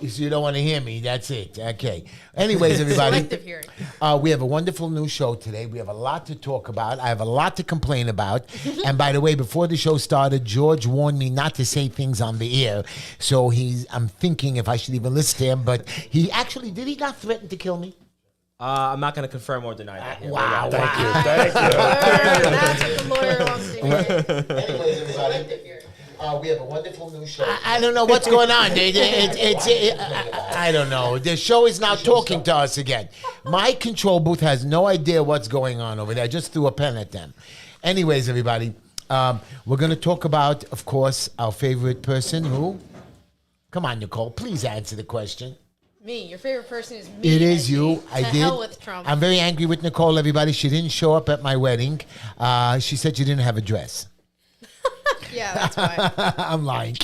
So you don't want to hear me. That's it. Okay. Anyways, everybody, Selective hearing. we have a wonderful new show today. We have a lot to talk about. I have a lot to complain about. And by the way, before the show started, George warned me not to say things on the air. So I'm thinking if I should even listen to him. But he actually, did he not threaten to kill me? I'm not going to confirm or deny that. Wow. Thank you. That's what the lawyer wants to hear. Anyways, everybody. We have a wonderful new show. I don't know what's going on. I don't know. The show is now talking to us again. My control booth has no idea what's going on over there. I just threw a pen at them. Anyways, everybody, we're going to talk about, of course, our favorite person. Who? Come on, Nicole. Please answer the question. Me. Your favorite person is me. It is you. I To did. hell with Trump. I'm very angry with Nicole, everybody. She didn't show up at my wedding. She said she didn't have a dress. Yeah, that's why. I'm lying.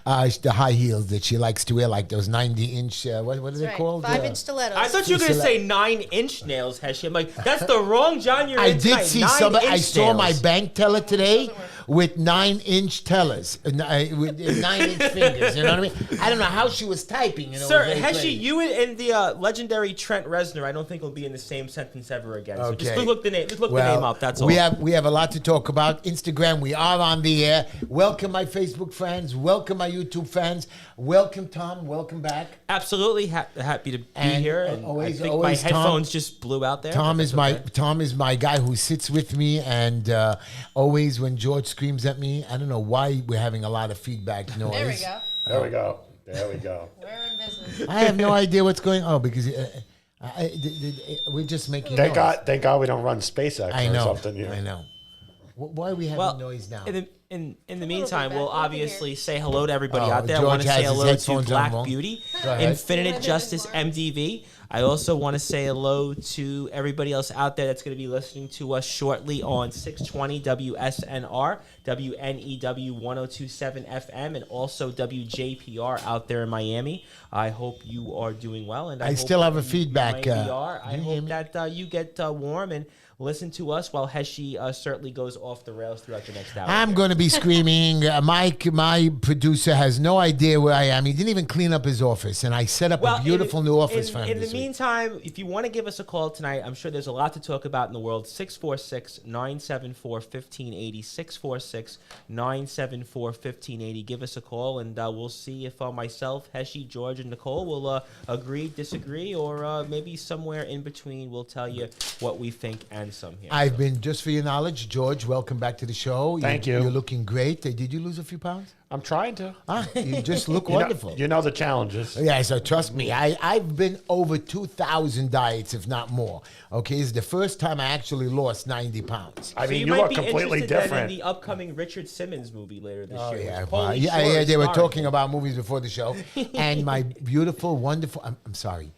The high heels that she likes to wear, like those 90-inch, what are they Right. called? 5-inch stilettos. I thought you were going to say 9-inch nails, Heshy. I'm like, that's the wrong John you're I in did tonight. see 9 somebody. I inch saw my nails. bank teller today with 9-inch tellers, with 9-inch fingers. You know what I mean? I don't know how she was typing. You know, Sir, it was very Heshy, crazy. you and the legendary Trent Reznor, I don't think will be in the same sentence ever again. So Okay. just look the name. Just look the name up. That's all. We have a lot to talk about. Instagram, we are on the air. Welcome my Facebook friends. Welcome my YouTube fans. Welcome Tom. Welcome back. Absolutely happy to be And here. And always- I think always my Tom- headphones just blew out there. Tom but is that's okay. my guy who sits with me, and always when George screams at me, I don't know why we're having a lot of feedback noise. There we go. There we go. There we go. We're in business. I have no idea what's going on because we're just making Thank noise. God we don't run SpaceX I or know. something here. I know. Why are we having Well, noise now? in the bit meantime, back. we'll We can obviously hear. say hello to everybody Oh, out there. I George want to has say his hello to headphones on, Black Mo. Beauty, Go ahead. Infinite Justice MDV. I also want to say hello to everybody else out there that's going to be listening to us shortly on 620 WSNR, WNEW 1027 FM, and also WJPR out there in Miami. I hope you are doing well. And I hope still have a you feedback, Miami are. I you hear hope me? that you get warm and listen to us while Heshy certainly goes off the rails throughout the next hour. I'm going to be screaming. Mike, my producer, has no idea where I am. He didn't even clean up his office, and I set up a beautiful new office for him In the this week. meantime, if you want to give us a call tonight, I'm sure there's a lot to talk about in the world. 646-974-1580, 646-974-1580. Give us a call, and we'll see if myself, Heshy, George, and Nicole will agree, disagree, or maybe somewhere in between we'll tell you what we think and some here. I've been, just for your knowledge, George, welcome back to the show. Thank you. You're looking great. Did you lose a few pounds? I'm trying to. You just look You know- wonderful. You know the challenges. Yeah, so trust me, I've been over 2,000 diets, if not more. Okay, it's the first time I actually lost 90 pounds. I So mean, you you might look be completely interested then different. in the upcoming Richard Simmons movie later this year. Yeah, which well, Pauly yeah, Shore yeah, is they were starring talking in. about movies before the show. And my beautiful, wonderful, I'm sorry,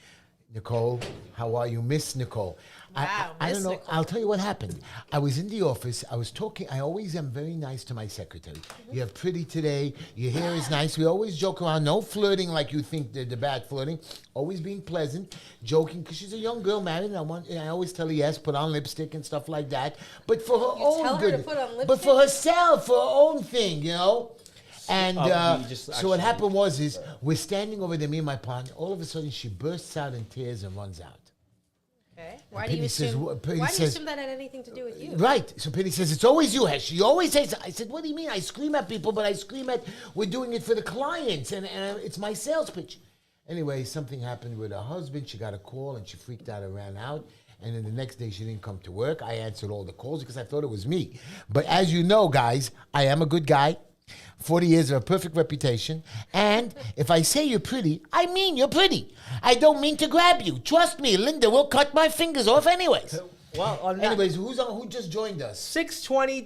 Nicole, how are you? Miss Nicole. Wow, I don't Miss know. Nicole. I'll tell you what happened. I was in the office. I was talking. I always am very nice to my secretary. You're pretty today. Your hair is nice. We always joke around. No flirting like you think the bad flirting. Always being pleasant, joking, because she's a young girl married. And I always tell her, yes, put on lipstick and stuff like that. But for her own tell her to good. put on But for lipstick? herself, for her own thing, you know. And you just so what actually- happened is we're standing over there, me and my partner. All of a sudden, she bursts out in tears and runs out. Okay. Why do you Penny says- assume? Penny Why do you says- assume that had anything to do with you? Right. So Penny says, it's always you, Heshy. You always say so. I said, what do you mean? I scream at people, but I scream at, we're doing it for the clients, and it's my sales pitch. Anyway, something happened with her husband. She got a call, and she freaked out and ran out. And then the next day, she didn't come to work. I answered all the calls because I thought it was me. But as you know, guys, I am a good guy. 40 years of a perfect reputation. And if I say you're pretty, I mean you're pretty. I don't mean to grab you. Trust me, Linda will cut my fingers off anyways. Well, on that, Anyways, who just joined us? 620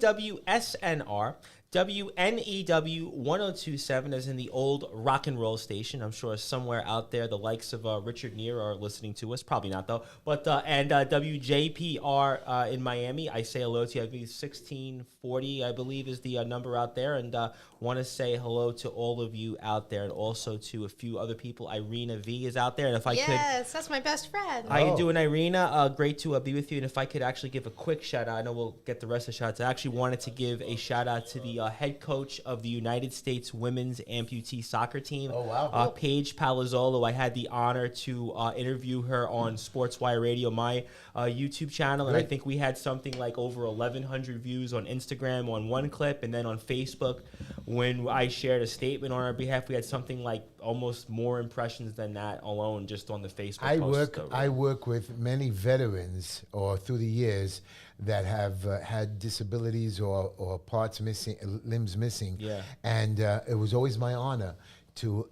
WSNR, WNEW 1027 is in the old rock and roll station. I'm sure somewhere out there the likes of Richard Neer are listening to us. Probably not, though. But and WJPR in Miami, I say hello to you. I believe 1640, I believe, is the number out there. And want to say hello to all of you out there and also to a few other people. Irina V is out there. And if I could... Yes, that's my best friend. How you doing, Irina? Great to be with you. And if I could actually give a quick shout out, I know we'll get the rest of the shout outs. I actually wanted to give a shout out to the head coach of the United States women's amputee soccer team. Oh, wow. Paige Palazzolo. I had the honor to interview her on SportsWire Radio, my YouTube channel, and I Great. think we had something like over 1,100 views on Instagram on one clip, and then on Facebook, when I shared a statement on our behalf, we had something like almost more impressions than that alone just on the Facebook post. I work with many veterans, or through the years, that have had disabilities or parts missing, limbs missing. Yeah. And it was always my honor to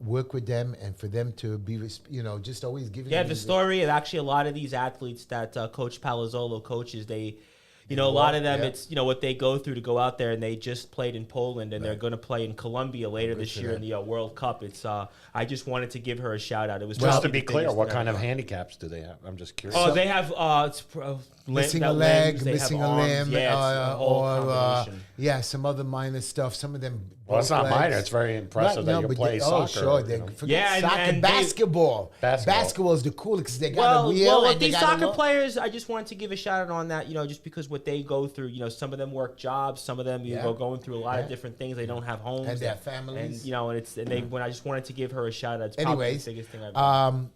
work with them and for them to be, just always giving. Yeah, me the story of actually a lot of these athletes that Coach Palazzolo coaches, a lot of them, yeah. it's, what they go through to go out there, and they just played in Poland, and they're Right. going to play in Colombia later Good this for year in them. the World Cup. It's I just wanted to give her a shout out. It was Just probably to be the clear, biggest what thing kind I've of done. handicaps do they have? I'm just curious. Oh, they have missing that a leg, limbs, they have missing a arms. limb, Yeah, it's a whole combination. some other minor stuff. Some of them. Well, it's both not minor. legs. It's very impressive that you but play they, soccer. Oh, sure. you know. Yeah, Soccer, and basketball. Basketball. Basketball is the coolest because they got a wheel. Well, and they these got a soccer lo- players, I just wanted to give a shout out on that, just because what they go through, some of them work jobs, some of them, Yeah. go going through a lot of Yeah. different things. They don't have homes. And their families. When I just wanted to give her a shout out. It's probably Anyways, the biggest thing I've done.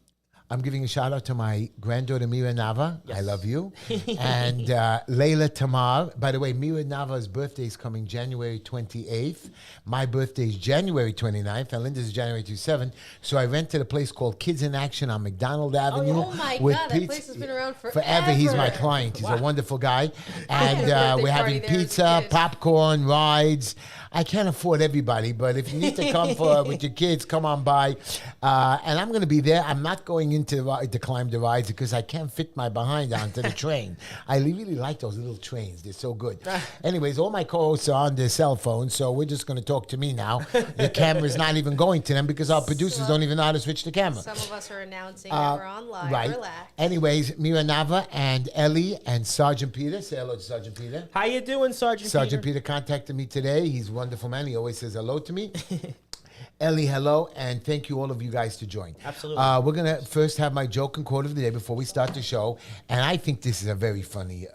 I'm giving a shout out to my granddaughter Mira Nava. I Yes. love you. And Layla Tamar. By the way, Mira Nava's birthday is coming January 28th. My birthday is January 29th. And Linda's is January 27th. So I rented a place called Kids in Action on McDonald Avenue. Oh my with God, that pizza- place has been around forever. He's my forever. client. He's a wonderful guy. had a And birthday we're having party there as a pizza, kid. popcorn, rides. I can't afford everybody, but if you need to come with your kids, come on by. And I'm going to be there. I'm not going into to climb the rides because I can't fit my behind onto the train. I really like those little trains. They're so good. Anyways, all my co-hosts are on their cell phones, so we're just going to talk to me now. The camera's not even going to them because our producers don't even know how to switch the camera. Some of us are announcing that we're on live. Right. Relax. Anyways, Mira Nava and Ellie and Sergeant Peter. Say hello to Sergeant Peter. How you doing, Sergeant Peter? Peter contacted me today. He's a wonderful man. He always says hello to me. Ellie, hello, and thank you all of you guys to join. Absolutely. We're going to first have my joke and quote of the day before we start the show, and I think this is a very funny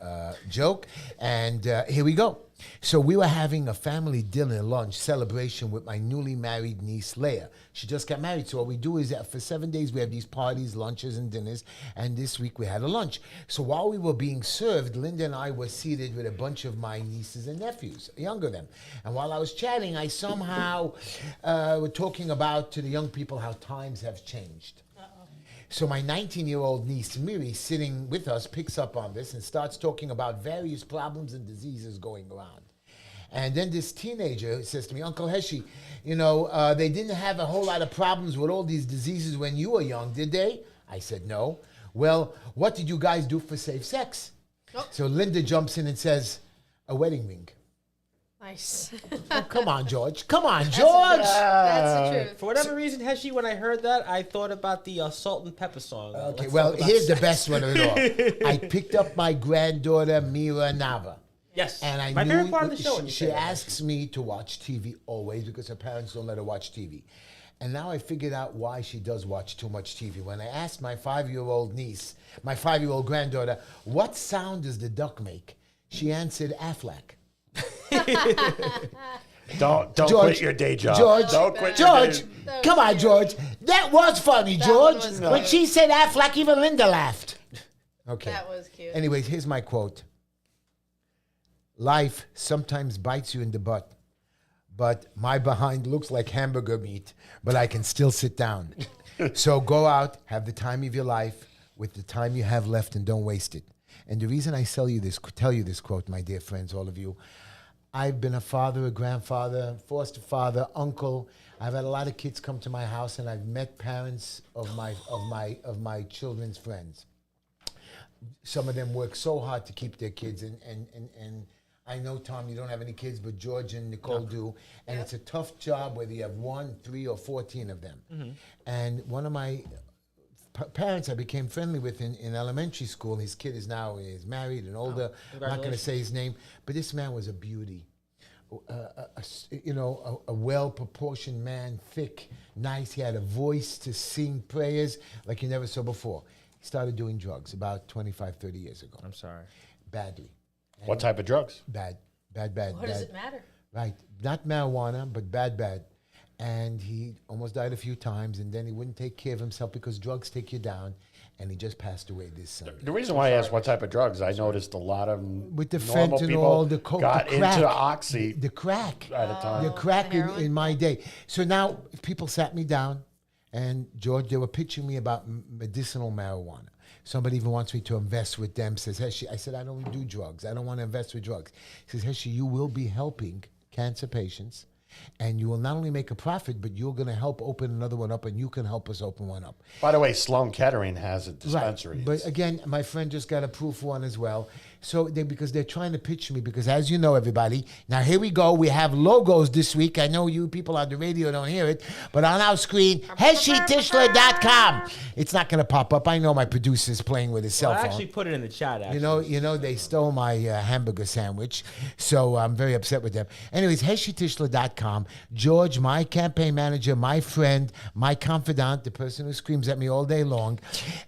joke, and here we go. So we were having a family dinner, lunch, celebration with my newly married niece, Leah. She just got married, so what we do is that for 7 days we have these parties, lunches, and dinners, and this week we had a lunch. So while we were being served, Linda and I were seated with a bunch of my nieces and nephews, younger than. And while I was chatting, I somehow were talking about to the young people how times have changed. So my 19-year-old niece, Miri, sitting with us, picks up on this and starts talking about various problems and diseases going around. And then this teenager says to me, Uncle Heshy, they didn't have a whole lot of problems with all these diseases when you were young, did they? I said, no. Well, what did you guys do for safe sex? Oh. So Linda jumps in and says, a wedding ring. Nice. Oh, come on, George. Come on, George. That's the truth. For whatever reason, Heshy, when I heard that, I thought about the Salt and Pepper song. Okay, Let's well, talk about here's the sex. best one of it all. I picked up my granddaughter, Mira Nava. Yes. And I My knew favorite part of the show when you she say that. asks me to watch TV always because her parents don't let her watch TV. And now I figured out why she does watch too much TV. When I asked my 5-year-old niece, my 5-year-old granddaughter, what sound does the duck make? She answered Aflac. Don't George, quit your day job. George, Don't quit George, your day. That come was on, cute. George. That was funny, That George. one was When cute. she said Aflac, even Linda laughed. Okay. That was cute. Anyways, here's my quote. Life sometimes bites you in the butt, but my behind looks like hamburger meat, but I can still sit down. So go out, have the time of your life with the time you have left, and don't waste it. And the reason I tell you this quote, my dear friends, all of you, I've been a father, a grandfather, foster father, uncle. I've had a lot of kids come to my house, and I've met parents of my children's friends. Some of them work so hard to keep their kids, and I know, Tom, you don't have any kids, but George and Nicole do, and it's a tough job whether you have 1, 3, or 14 of them. Mm-hmm. And one of my parents I became friendly with in elementary school, his kid is married and older. I'm not going to say his name, but this man was a beauty. A well-proportioned man, thick, nice. He had a voice to sing prayers like you never saw before. He started doing drugs about 25, 30 years ago. I'm sorry. Badly. What type of drugs? Bad. Bad, bad, What bad. does it matter? Right. Not marijuana, but bad, bad. And he almost died a few times, and then he wouldn't take care of himself because drugs take you down, and he just passed away this Sunday. The reason why I asked what type of drugs, I noticed a lot of With the normal fentanyl, people the coke, got the crack, into oxy the crack, at a time. the crack the heroin? in my day. So now people sat me down, and George, they were pitching me about medicinal marijuana. Somebody even wants me to invest with them. Says, Heshy, I said, I don't do drugs. I don't want to invest with drugs. He says, Heshy, you will be helping cancer patients, and you will not only make a profit, but you're going to help open another one up, and you can help us open one up. By the way, Sloan Kettering has a dispensary. Right. But again, my friend just got approved for one as well. So because they're trying to pitch me, because as you know, everybody, now here we go. We have logos this week. I know you people on the radio don't hear it, but on our screen, HeshyTischler.com. It's not going to pop up. I know my producer's playing with his cell I phone. actually put it in the chat. Actually. You know, they stole my hamburger sandwich, so I'm very upset with them. Anyways, HeshyTischler.com. George, my campaign manager, my friend, my confidant, the person who screams at me all day long.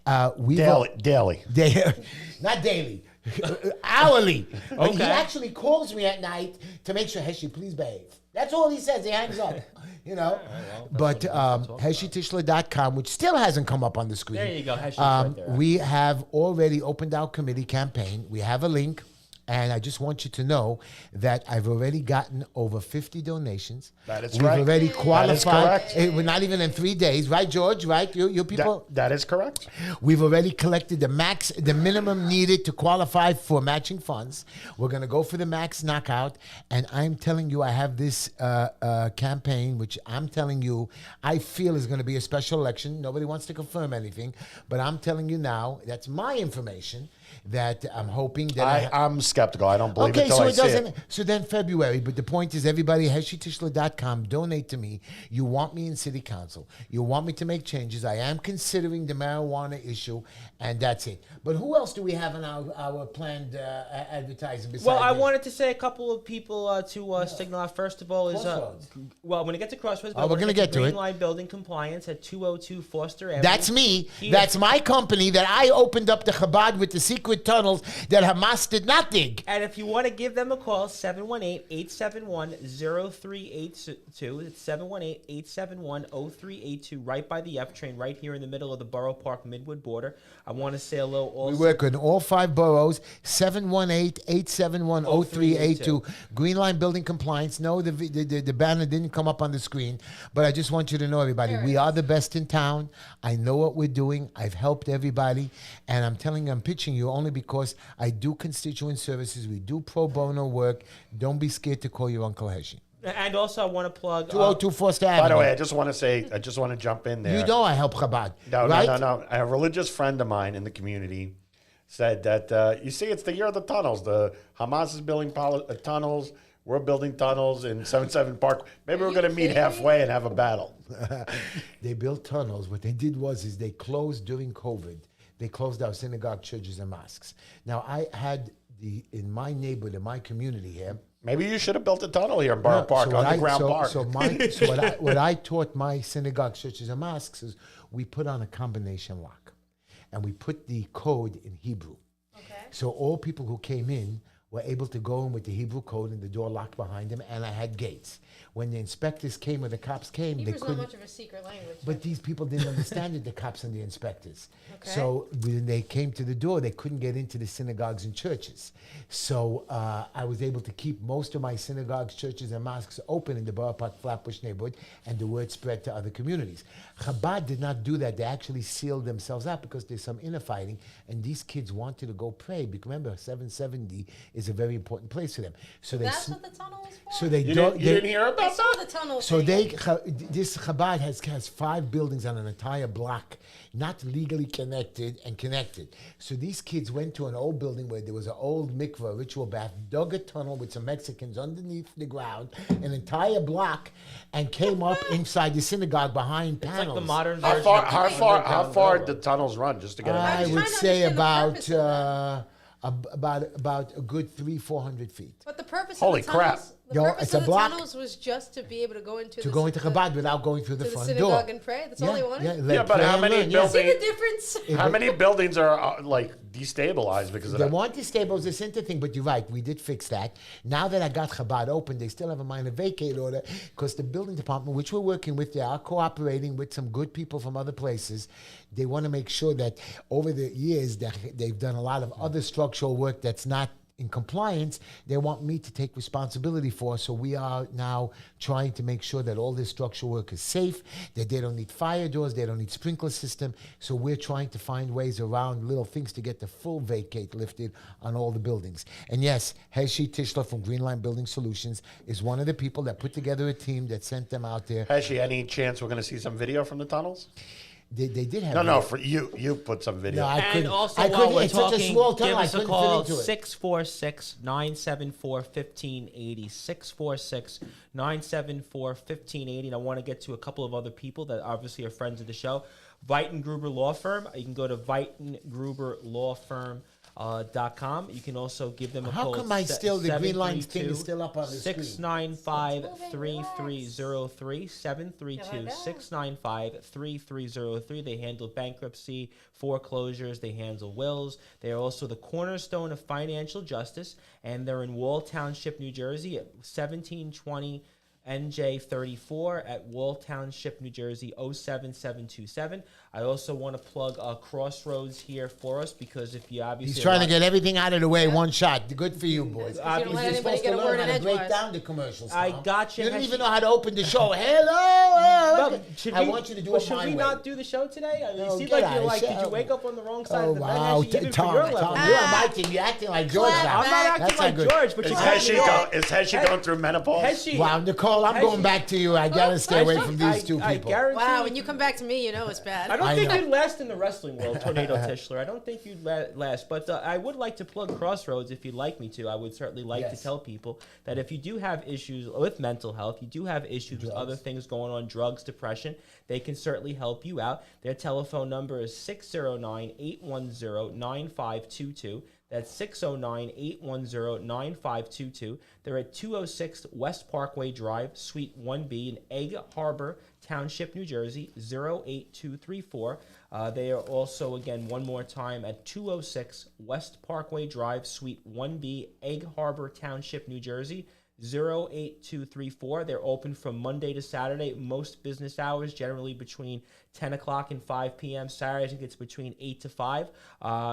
Daily. Not daily. Hourly. But he Okay. actually calls me at night to make sure, Heshy, please behave. That's all he says. He hangs up. But HeshyTischler.com, which still hasn't come up on the screen. There you go. Heshy's right there. We have already opened our committee campaign. We have a link. And I just want you to know that I've already gotten over 50 donations. That is We've right. already qualified. correct. We're not even in 3 days, right, George? Right? You people? That is correct. We've already collected the minimum needed to qualify for matching funds. We're going to go for the max knockout. And I'm telling you, I have this campaign, which I'm telling you, I feel is going to be a special election. Nobody wants to confirm anything. But I'm telling you now, that's my information, that I'm hoping that I'm skeptical. I don't believe it okay, until so I it see doesn't. it. So then February. But the point is, everybody, HeshyTischler.com, donate to me. You want me in city council. You want me to make changes. I am considering the marijuana issue, and that's it. But who else do we have in our planned advertising besides? Well, I this? wanted to say a couple of people to signal out. First of all, is Crossroads. well, I'm going to get to Crossroads. Oh, we're gonna get to Green it. Line Building Compliance at 202 Foster Avenue. That's me. Here. That's my company that I opened up the Chabad with the secret tunnels that Hamas did not dig. And if you want to give them a call, 718-871-0382. It's 718-871-0382, right by the F train, right here in the middle of the Borough Park Midwood border. I want to say hello also. We work in all 5 boroughs. 718-871-0382. Green Line Building Compliance. No, the banner didn't come up on the screen, but I just want you to know, everybody, we are the best in town. I know what we're doing. I've helped everybody, and I'm telling you, I'm pitching you only because I do constituent services. We do pro bono work. Don't be scared to call your Uncle Heshy. And also, I want to plug 202 Foster Avenue. By the way, I just want to jump in there. You know I help Chabad, No, right? no. A religious friend of mine in the community said that, you see, it's the year of the tunnels. The Hamas is building tunnels. We're building tunnels in 77 Park. Maybe we're going to meet halfway and have a battle. They built tunnels. What they did was they closed during COVID. They closed our synagogue, churches, and mosques. Now, I had in my neighborhood, in my community here. Maybe you should have built a tunnel here in Borough Park, underground park. So what I taught my synagogue, churches, and mosques is we put on a combination lock, and we put the code in Hebrew. Okay. So all people who came in were able to go in with the Hebrew code and the door locked behind them, and I had gates. When the inspectors came or the cops came, Hebrew's they not couldn't. much of a secret language. But these people didn't understand it, the cops and the inspectors. Okay. So when they came to the door, they couldn't get into the synagogues and churches. So I was able to keep most of my synagogues, churches, and mosques open in the Borough Park Flatbush neighborhood, and the word spread to other communities. Chabad did not do that. They actually sealed themselves out because there's some inner fighting, and these kids wanted to go pray. Because remember, 770 is a very important place for them. So That's what the tunnel is for? So they You don't. didn't hear I about saw that? the tunnel So thing. this Chabad has 5 buildings on an entire block, not legally connected and connected. So these kids went to an old building where there was an old mikveh, ritual bath, dug a tunnel with some Mexicans underneath the ground, an entire block, and came up inside the synagogue behind It's panels. like the modern How version. far? of How the far? How underground far railroad. the tunnels run? Just to get an I idea. would trying to say understand the about a good 300-400 feet. But the purpose Holy of the crap. tunnels, The Yo, purpose it's of a the block tunnels was just to be able to go into to go into Chabad without going through the to the front synagogue door. and pray. That's all they wanted. Yeah, but how many See buildings? the difference? How many buildings are like destabilized because of They that? want to stabilize the center thing, but you're right. We did fix that. Now that I got Chabad open, they still have a minor vacate order because the building department, which we're working with, they are cooperating with some good people from other places. They want to make sure that over the years that they've done a lot of other structural work that's not in compliance, they want me to take responsibility for. So we are now trying to make sure that all this structural work is safe, that they don't need fire doors, they don't need sprinkler system. So we're trying to find ways around little things to get the full vacate lifted on all the buildings. And yes, Heshy Tischler from Green Line Building Solutions is one of the people that put together a team that sent them out there. Heshy, any chance we're going to see some video from the tunnels? They did have No, for you. You put some video. No, I And couldn't. also, I while couldn't. we're It's such a talking, small give tunnel. I us a couldn't call, fit into it. 646-974-1580, 646-974-1580. And I want to get to a couple of other people that obviously are friends of the show. Viton Gruber Law Firm. You can go to VitonGruberLawFirm.com. You can also give them a How call. come I still, the green line thing is still up on the screen? 695-3303, 732-695-3303. They handle bankruptcy, foreclosures, they handle wills. They are also the cornerstone of financial justice, and they're in Wall Township, New Jersey at 1720 NJ34 at Wall Township, New Jersey 07727. I also want to plug Crossroads here for us because if you obviously He's trying to get everything out of the way, one shot. Good for you, boys. You don't let You're anybody supposed get to a learn word in how to break edgewise. down the commercials. I Tom. got you, You don't Heshy. even know how to open the show. Hello. I want you to do it should my we way. not do the show today? No, You seem get like out you're of like, shut did you up. wake up on the wrong side Oh, of the bed? wow. Heshy, even for Tom, your level. Tom, you're on my team. You're acting like George Clap now. I'm not acting That's like not good. George, but Is you Heshy going through menopause? Heshy, Wow, Nicole, I'm Heshy. going back to you. I got to stay away from these two I people. guarantee Wow, you- when you come back to me, you know it's bad. I don't I think know. you'd last in the wrestling world, Tornado Tischler. I don't think you'd last. But I would like to plug Crossroads if you'd like me to. I would certainly like Yes. to tell people that if you do have issues with mental health, you do have issues with other things going on, drugs, depression, they can certainly help you out. Their telephone number is 609-810-9522. That's 609-810-9522. They're at 206 West Parkway Drive, Suite 1B in Egg Harbor Township, New Jersey, 08234. They are also, again, one more time, at 206 West Parkway Drive, Suite 1B, Egg Harbor Township, New Jersey, 08234. They're open from Monday to Saturday. Most business hours generally between 10 o'clock and 5 p.m. Saturday, I think it's between 8 to 5.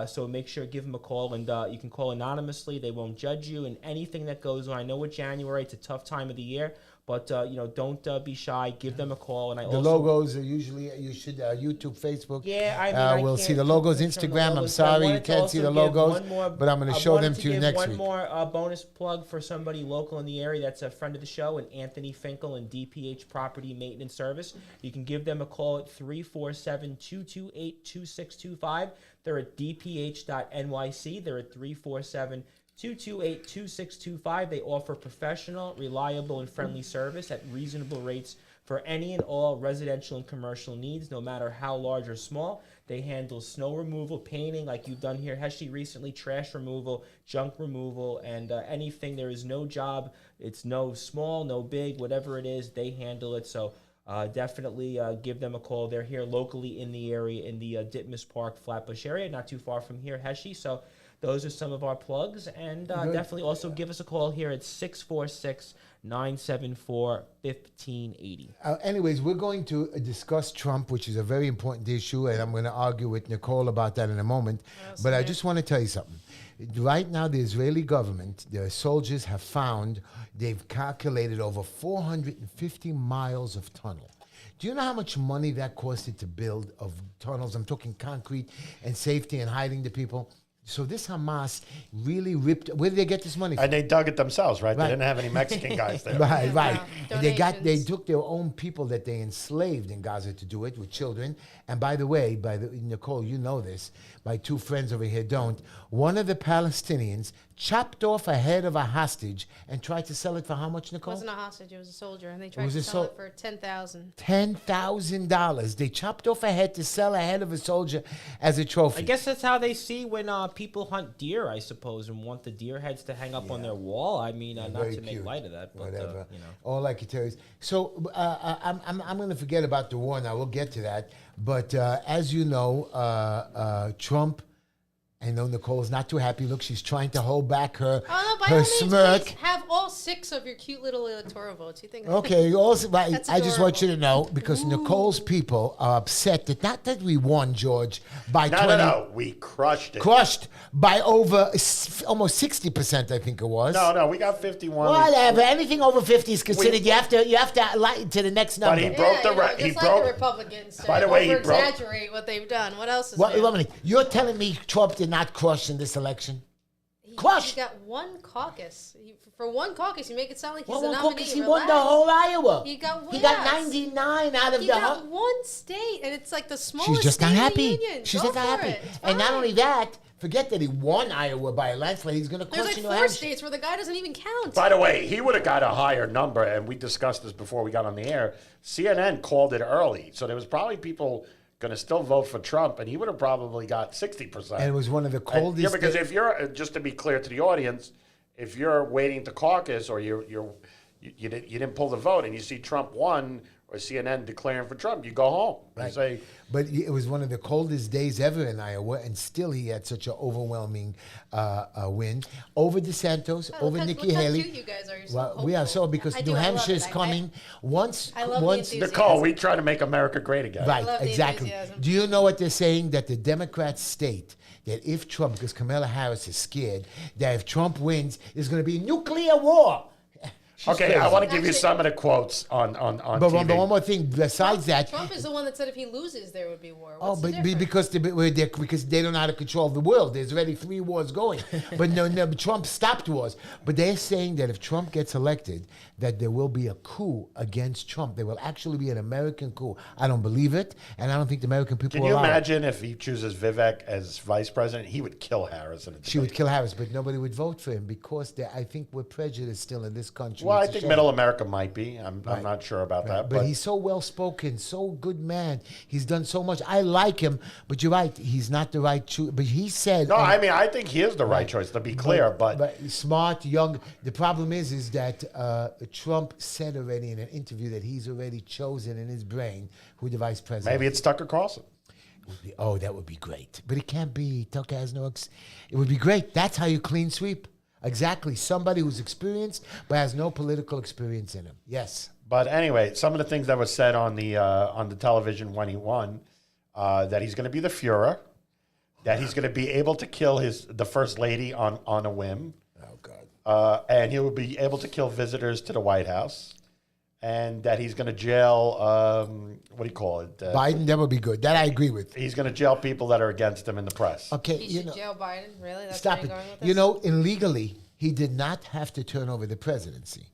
So make sure, give them a call, and you can call anonymously. They won't judge you, and anything that goes on. I know with January, it's a tough time of the year, but don't be shy. Give them a call. And The logos are usually, you should, YouTube, Facebook. Yeah, I mean, we'll I see can't the logos. show the Instagram, I'm logos, but I sorry you wanted to can't see also the give logos, one more- but I'm going I to show wanted them to you give next one week. more bonus plug for somebody local in the area that's a friend of the show, and Anthony Finkel and DPH Property Maintenance Service. You can give them a call at 347-228-2625. They're at dph.nyc. They're at 347-228-2625. They offer professional, reliable, and friendly service at reasonable rates for any and all residential and commercial needs, no matter how large or small. They handle snow removal, painting, like you've done here, Heshy, recently, trash removal, junk removal, and anything. There is no job. It's no small, no big, whatever it is, they handle it. So definitely give them a call. They're here locally in the area, in the Ditmas Park, Flatbush area, not too far from here, Heshy. So those are some of our plugs. And definitely also give us a call here at 646-974-1580. Anyways, we're going to discuss Trump, which is a very important issue, and I'm going to argue with Nicole about that in a moment. But I just want to tell you something. Right now, the Israeli government, their soldiers have found, they've calculated over 450 miles of tunnel. Do you know how much money that costed to build of tunnels? I'm talking concrete and safety and hiding the people. So this Hamas really ripped. Where did they get this money from? And they dug it themselves, right? Right. They didn't have any Mexican guys there. Right, right. And they Donations. took their own people that they enslaved in Gaza to do it with children. And by the way, Nicole, you know this. My two friends over here don't. One of the Palestinians chopped off a head of a hostage and tried to sell it for how much, It Nicole? wasn't a hostage, it was a soldier, and they tried was to a sell sol- it for $10,000. $10,000. They chopped off a head to sell a head of a soldier as a trophy. I guess that's how they see when people hunt deer, I suppose, and want the deer heads to hang up on their wall. I mean, not Very to make cute. light of that, but Whatever. you know. All I can tell you is, so I'm going to forget about the war now. We'll get to that. But as you know, Trump, I know Nicole's not too happy. Look, she's trying to hold back her, Oh, no, by her all means, smirk. please have all 6 of your cute little electoral votes. You think? Okay, also, That's I just want you adorable. to know, because Nicole's people are upset that not that we won, George, by No, 20, no. We crushed it. crushed by over almost 60%, I think it was. No, we got 51. Whatever, anything over 50 is considered. You have to lighten to the next number. But he broke the just he like broke. the Republicans By the way, he broke- over-exaggerate what they've done. What else is What, new? wait a minute. You're telling me Trump did not crush in this election? Crush. He got one caucus. For one caucus, you make it sound like he's Well, the one nominee. caucus, he Relax. won the whole Iowa. He got He yes. got 99 out of He the. got one state, and it's like the smallest She's just state not in the happy. union. She's Go just not for happy. it. It's And not fine. only that, forget that he won Iowa by a landslide. He's going to There's crush like New 4 Hampshire. states where the guy doesn't even count. By the way, he would have got a higher number, and we discussed this before we got on the air. CNN called it early, so there was probably people going to still vote for Trump, and he would have probably got 60%. And it was one of the coldest. Yeah, because if you're just to be clear to the audience, if you're waiting to caucus or you didn't pull the vote and you see Trump won or CNN declaring for Trump, you go home. You Right. say, But it was one of the coldest days ever in Iowa, and still he had such an overwhelming win over DeSantos, Oh, over look Nikki how Haley. cute you guys are. You're so Well, we are hopeful. so because I New do, I love Hampshire is it. coming. Once, I love the once, enthusiasm. Nicole, we try to make America great again. right, love the exactly. enthusiasm. Do you know what they're saying? That the Democrats state that if Trump, because Kamala Harris is scared, that if Trump wins, there's going to be nuclear war. She's Okay, crazy. I want to give you Actually- some of the quotes on But TV. one more thing besides that. Trump is the one that said if he loses, there would be war. Oh, What's the but difference? because they don't know how to control the world. There's already 3 wars going. But no, Trump stopped wars. But they're saying that if Trump gets elected, that there will be a coup against Trump. There will actually be an American coup. I don't believe it, and I don't think the American people Can will you allow it. imagine if he chooses Vivek as vice president? He would kill Harris in a debate. She would kill Harris, but nobody would vote for him because I think we're prejudiced still in this country. Well, I It's a think shame. Middle America might be. I'm Right. not sure about that. But he's so well spoken, so good man. He's done so much. I like him, but you're right. He's not the right choice. But he said, No, I mean, I think he is the right choice, to be clear. But smart, young. The problem is that Trump said already in an interview that he's already chosen in his brain who the vice president. maybe it's Tucker Carlson. Oh, that would be great. But it can't be. Tucker has no. It would be great. That's how you clean sweep. Exactly. Somebody who's experienced but has no political experience in him. Yes. But anyway, some of the things that were said on the television when he won, that he's going to be the Fuhrer, that he's going to be able to kill the first lady on a whim, Oh God. and he will be able to kill visitors to the White House, and that he's going to jail. What do you call it? Biden. That would be good. That I agree with. He's going to jail people that are against him in the press. Okay. He You should know. jail Biden. Really? That's Stop where it. you're going with You this? know, illegally, he did not have to turn over the presidency.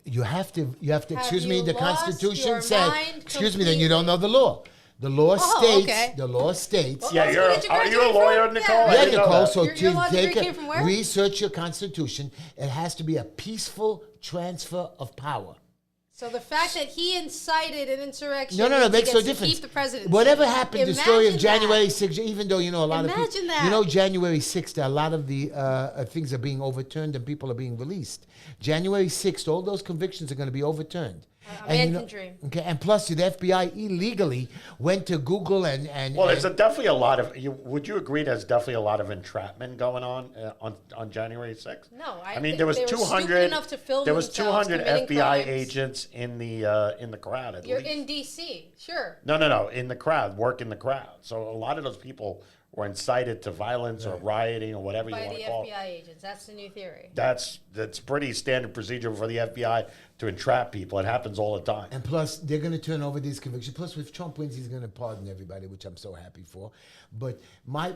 You have to, excuse me, you the lost Constitution your said, mind excuse me, then you don't know the law. The law states, okay. the law states. Well, Yeah, that's where did you are you a graduate lawyer, from? Nicole? Yeah. I Yeah, didn't know Nicole, that. so Your to law take degree came from where? research your Constitution, it has to be a peaceful transfer of power. So the fact that he incited an insurrection No, means he makes no gets to difference. keep the presidency. Whatever happened, the story of Imagine January that. 6th, even though, you know, a lot of people, Imagine that. you know, January 6th, a lot of the things are being overturned and people are being released. January 6th, all those convictions are going to be overturned. A man can dream. Okay, and plus the FBI illegally went to Google and Well, there's definitely a lot of. Would you agree? There's definitely a lot of entrapment going on January 6th. No, I mean there was they were stupid 200. enough to film There was themselves 200 committing FBI crimes. agents in the crowd. At You're least. in D.C., sure. No, in the crowd, work in the crowd. So a lot of those people were incited to violence or rioting or whatever you By want the to call it. FBI agents. That's the new theory. That's pretty standard procedure for the FBI to entrap people. It happens all the time. And plus, they're going to turn over these convictions. Plus, if Trump wins, he's going to pardon everybody, which I'm so happy for. But my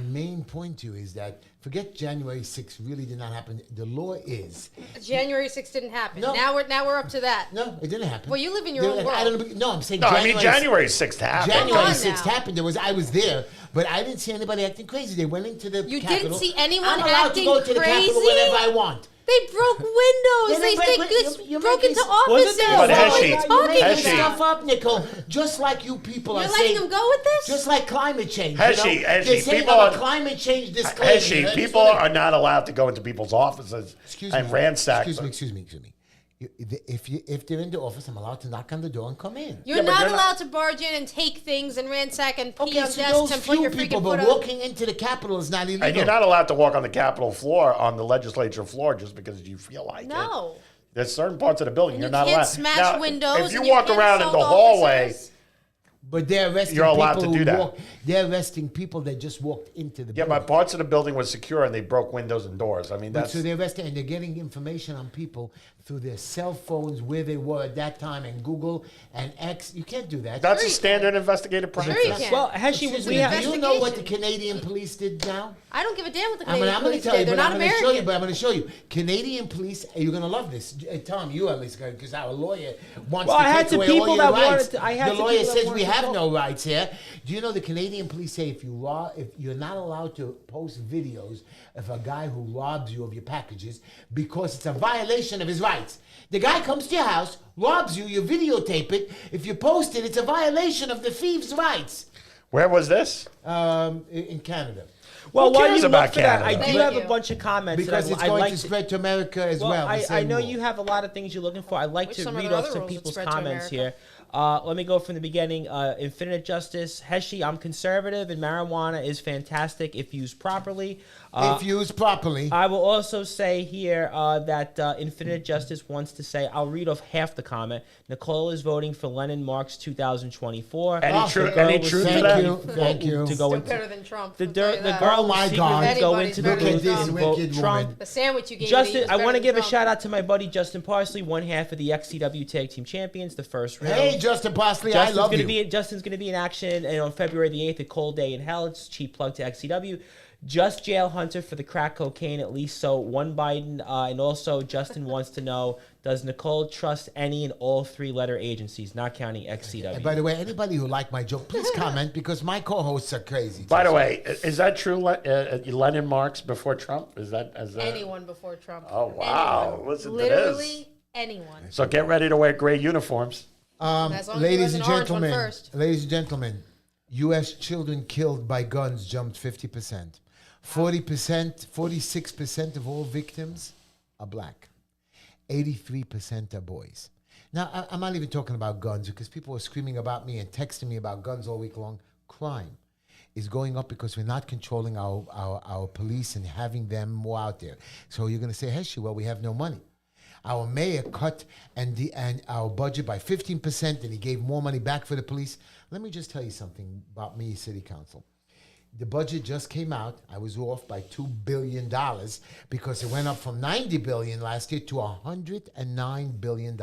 main point to you is that forget January 6th really did not happen. The law is January 6th didn't happen. No. Now we're up to that. no, it didn't happen. Well, you live in your own I world. don't. No, I'm saying No, January. I mean January 6th happened. January on 6th now. happened. I was there, But I didn't see anybody acting crazy. They went into the You Capitol. didn't see anyone I'm allowed acting to go to the Capitol crazy? whenever I want. They broke windows. They They, didn't break they win- broke you're into making- offices. Wasn't What there- are Heshy, you You're talking making Heshy. stuff about? up, Nicole. Just like you people You're are letting saying. them go with this? Just like climate change. Heshy, you know? Heshy, They're saying people about are- climate change disclaimer. Heshy, people are not allowed to go into people's offices and ransack them. Excuse me. If they're in the office, I'm allowed to knock on the door and come in. You're Yeah, but not you're not- allowed to barge in and take things and ransack and pee Okay, on so desks those and put few your people, freaking but foot up. walking into the Capitol is not illegal. And you're not allowed to walk on the Capitol floor, on the legislature floor, just because you feel like it. No. There's certain parts of the building And you're you not can't allowed. smash Now, windows if you and you walk can't around in assault the hallway, officers. But they're arresting You're allowed people to do who that. walk. They're arresting people that just walked into the yeah, building. but parts of the building was secure and they broke windows and doors. I mean, But that's so they're arresting, and they're getting information on people through their cell phones, where they were at that time, and Google and X. You can't do that. that's a Sure you standard investigative practice. you can. Well, Heshy, Excuse we me, have. do you know what the Investigation. Canadian police did now? I don't give a damn what the I'm Canadian going to police tell did. you, They're but not I'm going to American. show you. But I'm going to show you. Canadian police, you're going to love this. Tom, you at least, because our lawyer wants Well, I to had take some away people all your that rights. wanted to- I had The some lawyer people that says wanted we to have talk. no rights here. Do you know the Canadian police say if you're not allowed to post videos of a guy who robs you of your packages because it's a violation of his rights. The guy comes to your house, robs you, you videotape it. If you post it, it's a violation of the thief's rights. Where was this? In Canada. Well, Who while cares you about look for that, I Canada? do Thank have you. a bunch of comments Because that it's I'd going like to spread to America as well. the I same know war. you have a lot of things you're looking for. I'd like Which to some of read the off other some rules would people's spread to comments America. here. Let me go from the beginning. Infinite Justice. Heshy, I'm conservative, and marijuana is fantastic if used properly. If used properly. I will also say here that Infinite Justice wants to say, I'll read off half the comment. Nicole is voting for Lennon Mark's 2024. Any Oh, truth? the girl Any was truth to Thank that? you. Thank you. To go Still into better than Trump. the I'll tell you the that. girl Oh will my secretly God. go Anybody's into the better than booth this and Trump. wicked vote Trump. woman. The sandwich you gave me Justin, was I want to better give than a Trump. shout out to my buddy Justin Parsley, one half of the XCW Tag Team Champions, the first round. Hey, Justin Parsley, I love you. Justin's going to be in action and on February the 8th at Cold Day in Hell. It's a cheap plug to XCW. Just jail Hunter for the crack cocaine, at least so one Biden. And also, Justin wants to know, does Nicole trust any and all three-letter agencies, not counting XCW? And by the way, anybody who liked my joke, please comment because my co-hosts are crazy. By the way, is that true? Lennon Marks before Trump? Is that? Anyone before Trump. Oh, wow. Anyone. Listen to Literally this. anyone. So get ready to wear gray uniforms. As long as Ladies there's and an orange one gentlemen, first. ladies and gentlemen, U.S. children killed by guns jumped 50%. 40%, 46% of all victims are black. 83% are boys. Now, I'm not even talking about guns because people are screaming about me and texting me about guns all week long. Crime is going up because we're not controlling our police and having them more out there. So you're going to say, Heshy, well, we have no money. Our mayor cut and our budget by 15%, and he gave more money back for the police. Let me just tell you something about me, City Council. The budget just came out. I was off by $2 billion because it went up from $90 billion last year to $109 billion.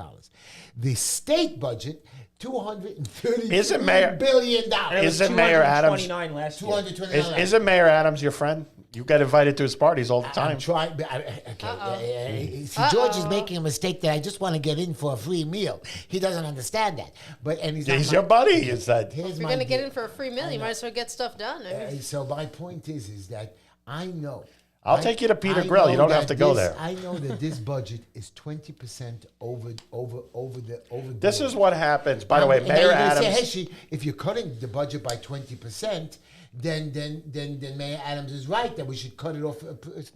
The state budget, $232 billion. Isn't Mayor Adams? 229 last year. 229. Isn't Mayor Adams your friend? You get invited to his parties all the time. I'm trying. See, George is making a mistake that I just want to get in for a free meal. He doesn't understand that. And he's He's your buddy. Is that? Here's If you're my going to get deal. in for a free meal, you might as well get stuff done. I mean, So my point is that I know. I'll take you to Peter I Grill. You know don't have that to go this- there. I know that this budget is 20% over the. This is what happens. By the way, And now Mayor you're gonna Adams. Say, Heshy, if you're cutting the budget by 20%, then Mayor Adams is right that we should cut it off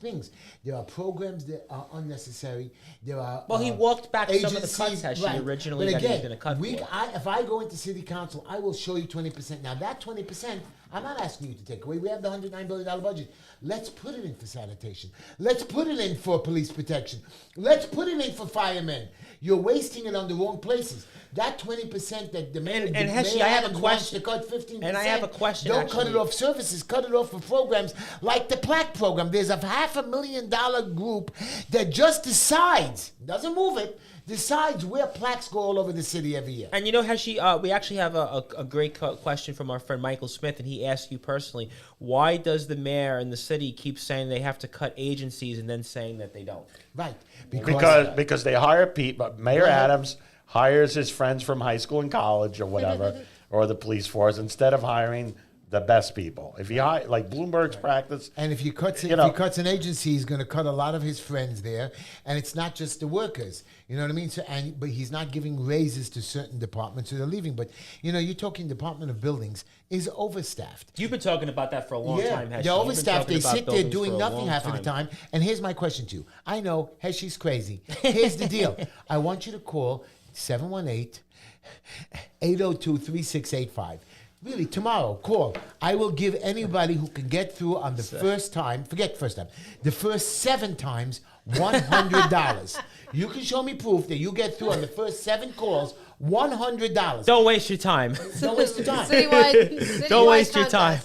things. There are programs that are unnecessary. There are Well, he walked back some of the agencies- cuts, Heshy, originally But that he was again, gonna cut for. if I go into City Council, I will show you 20%. Now that 20%, I'm not asking you to take away. We have the $109 billion budget. Let's put it in for sanitation. Let's put it in for police protection. Let's put it in for firemen. You're wasting it on the wrong places. That 20% that the mayor, And Heshy, Mayor I have a Adams wants question. to cut 15%. And I have a question, Don't cut it actually. off services. Cut it off for programs like the plaque program. There's a $500,000 group that just decides, doesn't move it, decides where plaques go all over the city every year. And you know, Heshy, we actually have a great question from our friend Michael Smith, and he asked you personally, why does the mayor and the city keep saying they have to cut agencies and then saying that they don't? Right. Because they hire people. Mayor Adams hires his friends from high school and college or whatever, or the police force, instead of hiring the best people. If you hire, like Bloomberg's practice, And if he cuts an agency, he's going to cut a lot of his friends there, and it's not just the workers. You know what I mean? So, but he's not giving raises to certain departments, so they're leaving. But you're talking Department of Buildings is overstaffed. You've been talking about that for a long time, Heshy. They're You've been overstaffed. talking They about sit there buildings doing for a nothing long half of the time. And here's my question to you. I know Heshy's crazy. Here's the deal. I want you to call 718-802-3685. Really, tomorrow, call. I will give anybody who can get through on the first time, forget first time, the first 7 times, $100. You can show me proof that you get through on the first 7 calls, $100. Don't waste your time. Don't waste your time. Citywide Don't waste your time.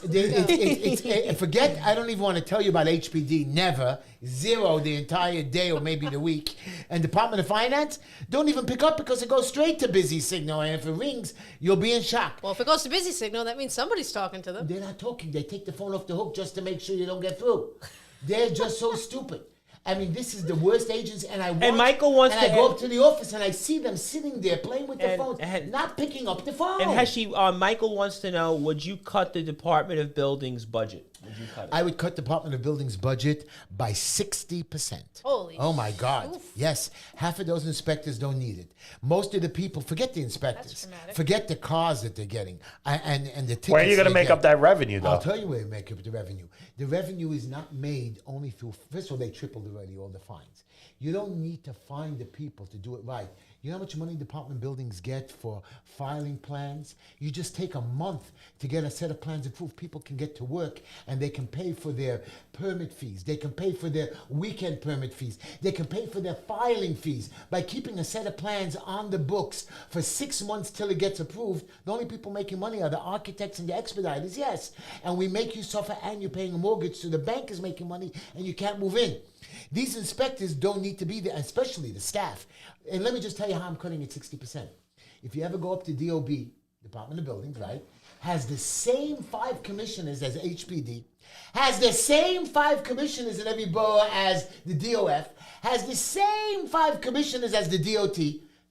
Forget, I don't even want to tell you about HPD, never, 0 the entire day or maybe the week. And Department of Finance, don't even pick up because it goes straight to busy signal. And if it rings, you'll be in shock. Well, if it goes to busy signal, that means somebody's talking to them. They're not talking. They take the phone off the hook just to make sure you don't get through. They're just so stupid. I mean, this is the worst agents, and I Michael wants and to I go up to the office and I see them sitting there playing with the phone, and- not picking up the phone. And Heshy, Michael wants to know, would you cut the Department of Buildings budget? Would you cut it? I would cut Department of Buildings budget by 60%. Holy Oh my God. oof. Yes. Half of those inspectors don't need it. Most of the people, forget the inspectors. That's dramatic. Forget the cars that they're getting and the tickets. where are you going to they make get. up that revenue, though? I'll tell you where you make up the revenue. The revenue is not made only through, first of all, they tripled already all the fines. You don't need to find the people to do it right. You know how much money Department of Buildings get for filing plans? You just take a month to get a set of plans approved. People can get to work and they can pay for their permit fees. They can pay for their weekend permit fees. They can pay for their filing fees. By keeping a set of plans on the books for 6 months till it gets approved, the only people making money are the architects and the expediters, yes. And we make you suffer and you're paying a mortgage, so the bank is making money and you can't move in. These inspectors don't need to be there, especially the staff. And let me just tell you how I'm cutting it 60%. If you ever go up to DOB, Department of Buildings, right, has the same 5 commissioners as HPD, has the same 5 commissioners in every borough as the DOF, has the same 5 commissioners as the DOT,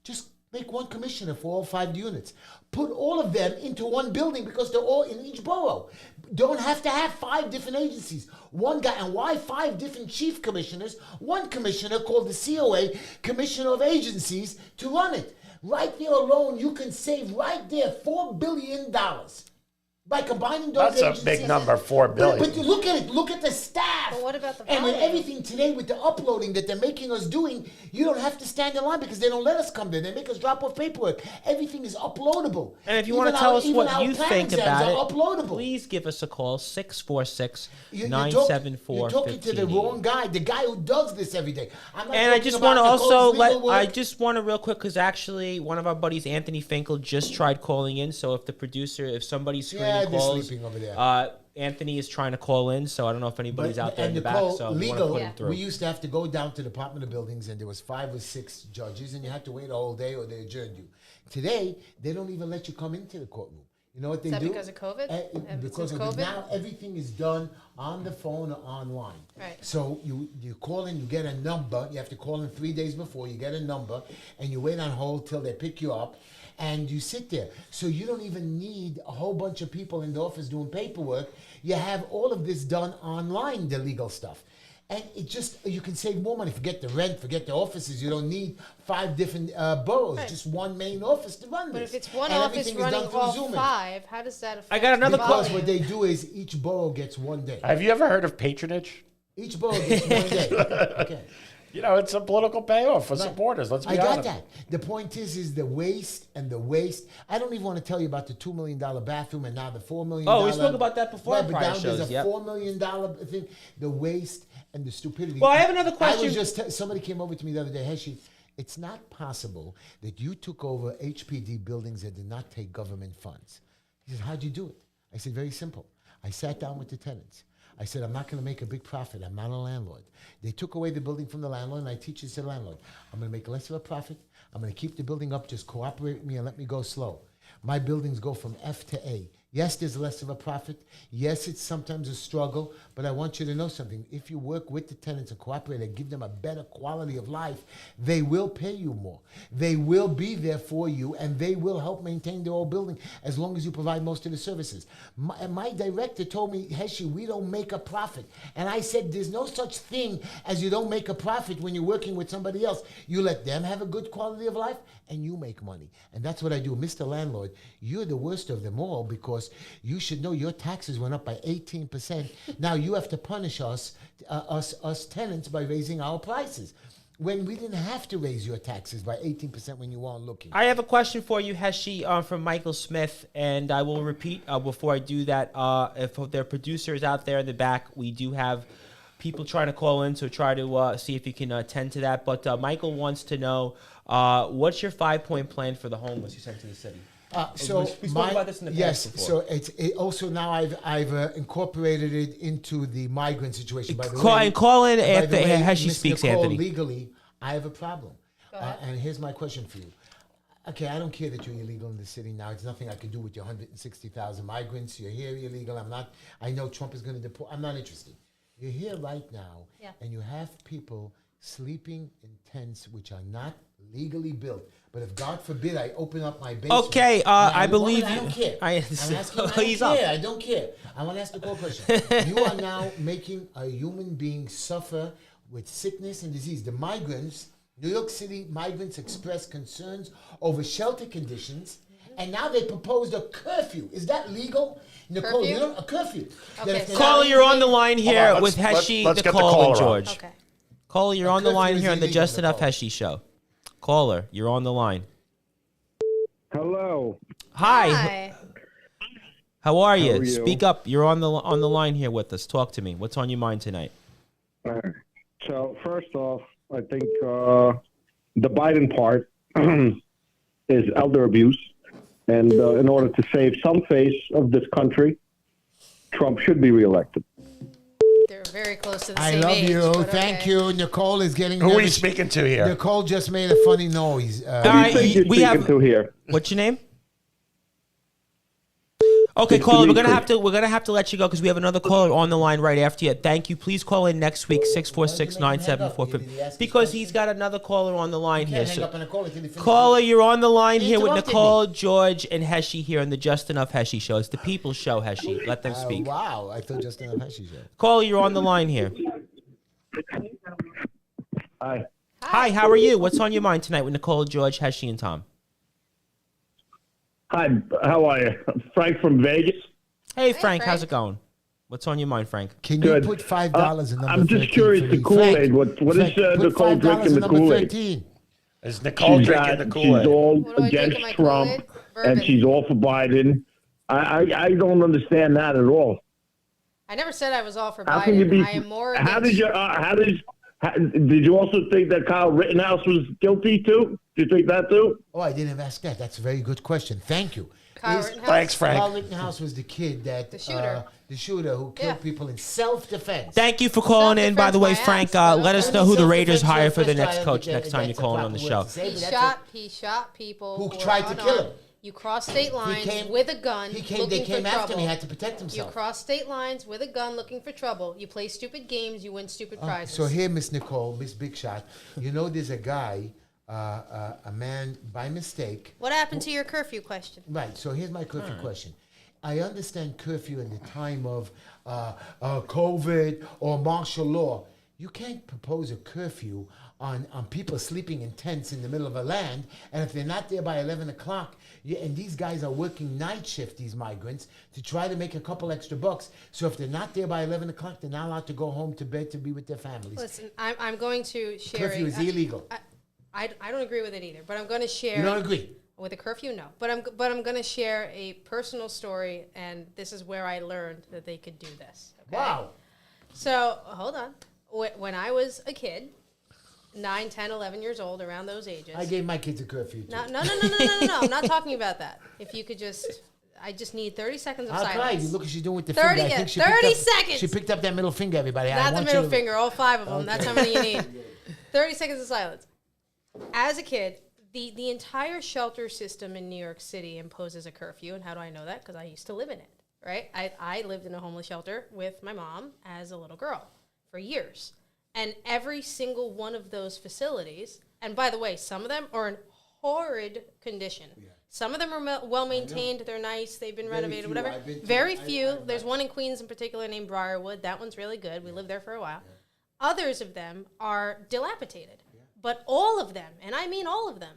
just make 1 commissioner for all 5 units. Put all of them into 1 building because they're all in each borough. Don't have to have 5 different agencies. 1 guy, and why 5 different chief commissioners? 1 commissioner called the COA, Commissioner of Agencies, to run it. Right there alone, you can save right there $4 billion. By combining those That's agencies. a big number, $4 billion. But you look at it, look at the staff. But what about the And with volume? everything today with the uploading that they're making us doing, you don't have to stand in line because they don't let us come there. They make us drop off paperwork. Everything is uploadable. And if you Even want to tell us even what our you plan think exams about are it, uploadable. please give us a call, 646-974-1580. You're talking to the wrong guy, the guy who does this every day. I'm not And I talking just about want to also Nicole's legal I work. just want to real quick, because actually one of our buddies, Anthony Finkel, just tried calling in. So if the producer, if somebody's screening Yeah, they're calls, sleeping over there. Anthony is trying to call in. So I don't know if anybody's out there in the Nicole, back. So we want to legal, put him through. we used to have to go down to the Department of Buildings, and there was 5 or 6 judges, and you had to wait a whole day, or they adjourned you. Today, they don't even let you come into the courtroom. You know what they Is that do? because of COVID? Because Since of COVID? now everything is done on the phone or online. Right. So you call in, you get a number. You have to call in 3 days before. You get a number, and you wait on hold till they pick you up, and you sit there. So you don't even need a whole bunch of people in the office doing paperwork. You have all of this done online, the legal stuff. And it just, you can save more money. Forget the rent, forget the offices. You don't need 5 different boroughs, Right. just 1 main office to run But this. if it's one And office everything is running done through all Zoom. 5, how does that affect I got another the Because volume? what they do is each borough gets 1 day. Have you ever heard of patronage? Each borough gets 1 day. Okay. You know, it's a political payoff for Right. supporters. Let's be I got honest. that. The point is the waste and the waste. I don't even want to tell you about the $2 million bathroom and now the $4 million. Oh, we spoke about that before in But prior now there's shows, a yep. $4 million thing. The waste and the stupidity. Well, I have another question. I was just somebody came over to me the other day, Heshy. It's not possible that you took over HPD buildings that did not take government funds. He said, how'd you do it? I said, very simple. I sat down with the tenants. I said, I'm not going to make a big profit. I'm not a landlord. They took away the building from the landlord, and I teach it to the landlord. I'm going to make less of a profit. I'm going to keep the building up. Just cooperate with me and let me go slow. My buildings go from F to A. Yes, there's less of a profit. Yes, it's sometimes a struggle, but I want you to know something. If you work with the tenants and cooperate and give them a better quality of life, they will pay you more. They will be there for you, and they will help maintain their old building as long as you provide most of the services. My director told me, Heshy, we don't make a profit. And I said, there's no such thing as you don't make a profit when you're working with somebody else. You let them have a good quality of life, and you make money. And that's what I do. Mr. Landlord, you're the worst of them all because you should know your taxes went up by 18%. Now you have to punish us tenants by raising our prices when we didn't have to raise your taxes by 18% when you weren't looking. I have a question for you, Heshy, from Michael Smith, and I will repeat before I do that. If there are producers out there in the back, we do have people trying to call in, so try to see if you can attend to that. But Michael wants to know, what's your 5-point plan for the homeless you sent to the city? So we spoke about this in the past before. So it also now I've incorporated it into the migrant situation. By the Call in by after the way, Heshy Ms. speaks, Nicole, Anthony. Legally, I have a problem. Go ahead. And here's my question for you. Okay, I don't care that you're illegal in the city now. It's nothing I can do with your 160,000 migrants. You're here illegal. I'm not. I know Trump is going to deport. I'm not interested. You're here right now, and you have people sleeping in tents which are not legally built. But if God forbid I open up my basement, Okay, I believe I you. don't care. I I'm understand. asking, I He's don't up. care. I don't care. I want to ask the core question. You are now making a human being suffer with sickness and disease. The migrants, New York City migrants expressed concerns over shelter conditions, and now they proposed a curfew. Is that legal? Nicole, Curfew? you know, a curfew. Okay, That if they're Caller, not you're on the legal- line here on, with let's- Heshy, let's get the Nicole, and caller on. George. Okay. Caller, you're on the curfew line is here on the illegal, Just Enough Nicole. Heshy show. Caller, you're on the line. Hello. Hi. How are you? How are you? Speak up. You're on the line here with us. Talk to me. What's on your mind tonight? So first off, I think the Biden part is elder abuse, and in order to save some face of this country, Trump should be reelected. They're very close to the I same love age. you. but Thank okay. you. Nicole is getting Who are you nervous. speaking to here? Nicole just made a funny noise. All right, Who do you think you're we speaking have. to here? What's your name? Okay, It's caller, Dimitri. we're gonna have to let you go because we have another caller on the line right after you. Thank you. Please call in next week 646-9745 because he's got another caller on the line here. Can't hang So, up on a call until he finishes. caller, you're on the line here with interrupted Nicole, George, and Heshy here on the Just Enough Heshy show. It's the People's Show, Heshy. Let them speak. Wow, I thought just enough Heshy show. Caller, you're on the line here. Hi. Hi, how are you? What's on your mind tonight with Nicole, George, Heshy, and Tom? Hi. How are you? Frank from Vegas. Hey, Hey, Frank, how's Frank. it going? What's on your mind, Frank? Can Good. you put $5 in number I'm 13 just curious, for the me? Kool-Aid. Frank, What is Frank, put Nicole $5 drinking in the number Kool-Aid? 13. Is Nicole drinking the She's Kool-Aid? all What do I drink in against my Trump, Kool-Aid? Bourbon. and she's all for Biden. I don't understand that at all. I never said I was all for How can you Biden. be? I am more How against. did you also think that Kyle Rittenhouse was guilty too? Did you think that too? Oh, I didn't ask that. That's a very good question. Thank you. Kyle Is- Rittenhouse? Thanks, Frank. Carl Rittenhouse was the kid that... the shooter who killed Yeah. people in self-defense. Thank you for calling in. By the way, Self-defense, Frank, my ass, let us but know who the Self-defense, Raiders hire for the self-defense, next I coach understand next time you that's a call in on proper the word show. to say, He but that's shot people Who were tried to kill unarmed. him. You cross state lines came- with a gun They looking came for after trouble. him. He had to protect You himself. cross state lines with a gun looking for trouble. You play stupid games, you win stupid prizes. So here, Miss Nicole, Miss Big Shot, you know there's a guy, a man by mistake. What happened to your curfew question? Right, so here's my curfew question. I understand curfew in the time of COVID or martial law. You can't propose a curfew on people sleeping in tents in the middle of a land, and if they're not there by 11 o'clock, and these guys are working night shift, these migrants, to try to make a couple extra bucks. So if they're not there by 11 o'clock, they're not allowed to go home to bed to be with their families. Listen, I'm going to share. Curfew is illegal. I don't agree with it either, but I'm going to share. You don't agree? With a curfew, no. But I'm going to share a personal story, and this is where I learned that they could do this. Okay? Wow. So hold on. When I was a kid, 9, 10, 11 years old, around those ages. I gave my kids a curfew too. No. I'm not talking about that. If you could I just need 30 seconds of I'll silence. cry. You look what she's doing with the 30 finger. I yeah, think she 30 picked up, seconds. She picked up that middle finger, everybody. I Not the want middle you to- finger, all 5 of them. That's how many you need. 30 seconds of silence. As a kid, the entire shelter system in New York City imposes a curfew. And how do I know that? Because I used to live in it, right? I lived in a homeless shelter with my mom as a little girl for years. And every single one of those facilities, and by the way, some of them are in horrid condition. Yeah. Some of them are well maintained. They're nice. They've been renovated, whatever. Very few. There's one in Queens in particular named Briarwood. That one's really good. We lived there for a while. Yeah. Others of them are dilapidated. Yeah. But all of them, and I mean all of them,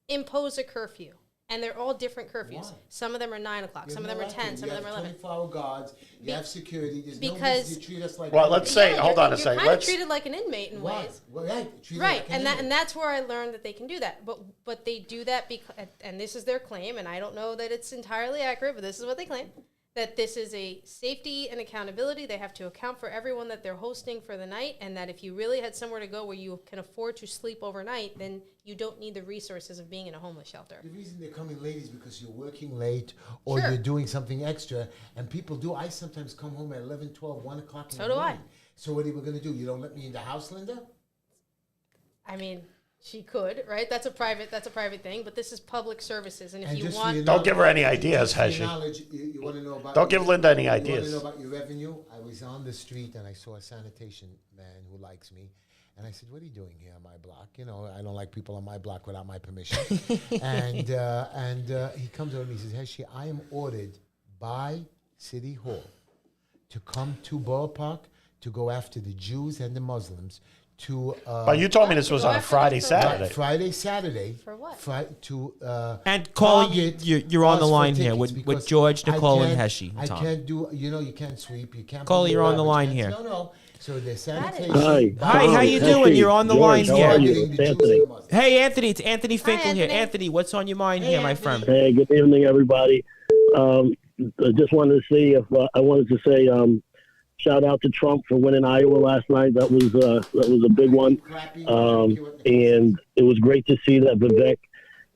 impose a curfew. And they're all different curfews. Why? Some of them are 9 o'clock. Some of them are 10. Some of them are 11. 24-hour guards. You have security. There's no reason to treat us like. Well, let's say. Hold on a second. You're kind of treated like an inmate in ways. Well, right. Right, and that's where I learned that they can do that. But they do that because, and this is their claim, and I don't know that it's entirely accurate, but this is what they claim. That this is a safety and accountability. They have to account for everyone that they're hosting for the night, and that if you really had somewhere to go where you can afford to sleep overnight, then you don't need the resources of being in a homeless shelter. The reason they're coming late is because you're working late or you're doing something extra, and people do. I sometimes come home at 11, 12, 1 o'clock in the morning. So what are we going to do? You don't let me in the house, Linda? I mean... She could, right? That's a private thing, but this is public services, and if you want, don't give her any ideas, Heshy. You want to know about? Don't give Linda any ideas. You want to know about your revenue? I was on the street and I saw a sanitation man who likes me, and I said, "What are you doing here on my block? You know, I don't like people on my block without my permission." and he comes over and he says, "Heshy, I am ordered by City Hall to come to Borough Park to go after the Jews and the Muslims." But you told me this was on a Friday, Saturday. Friday, Saturday. For what? And Colin, you're on the line here with George, Nicole, and Heshy. I can't do. You can't sweep. You can't. Colin, you're on the line here. No. So the sanitation. Hi, how you doing? You're on the line how here. Are you? It's Anthony. Hey, Anthony, it's Anthony Finkel Anthony. here. Anthony, what's on your mind here, my friend? Hey, good evening, everybody. I just wanted to see if shout out to Trump for winning Iowa last night. That was a big one, and it was great to see that Vivek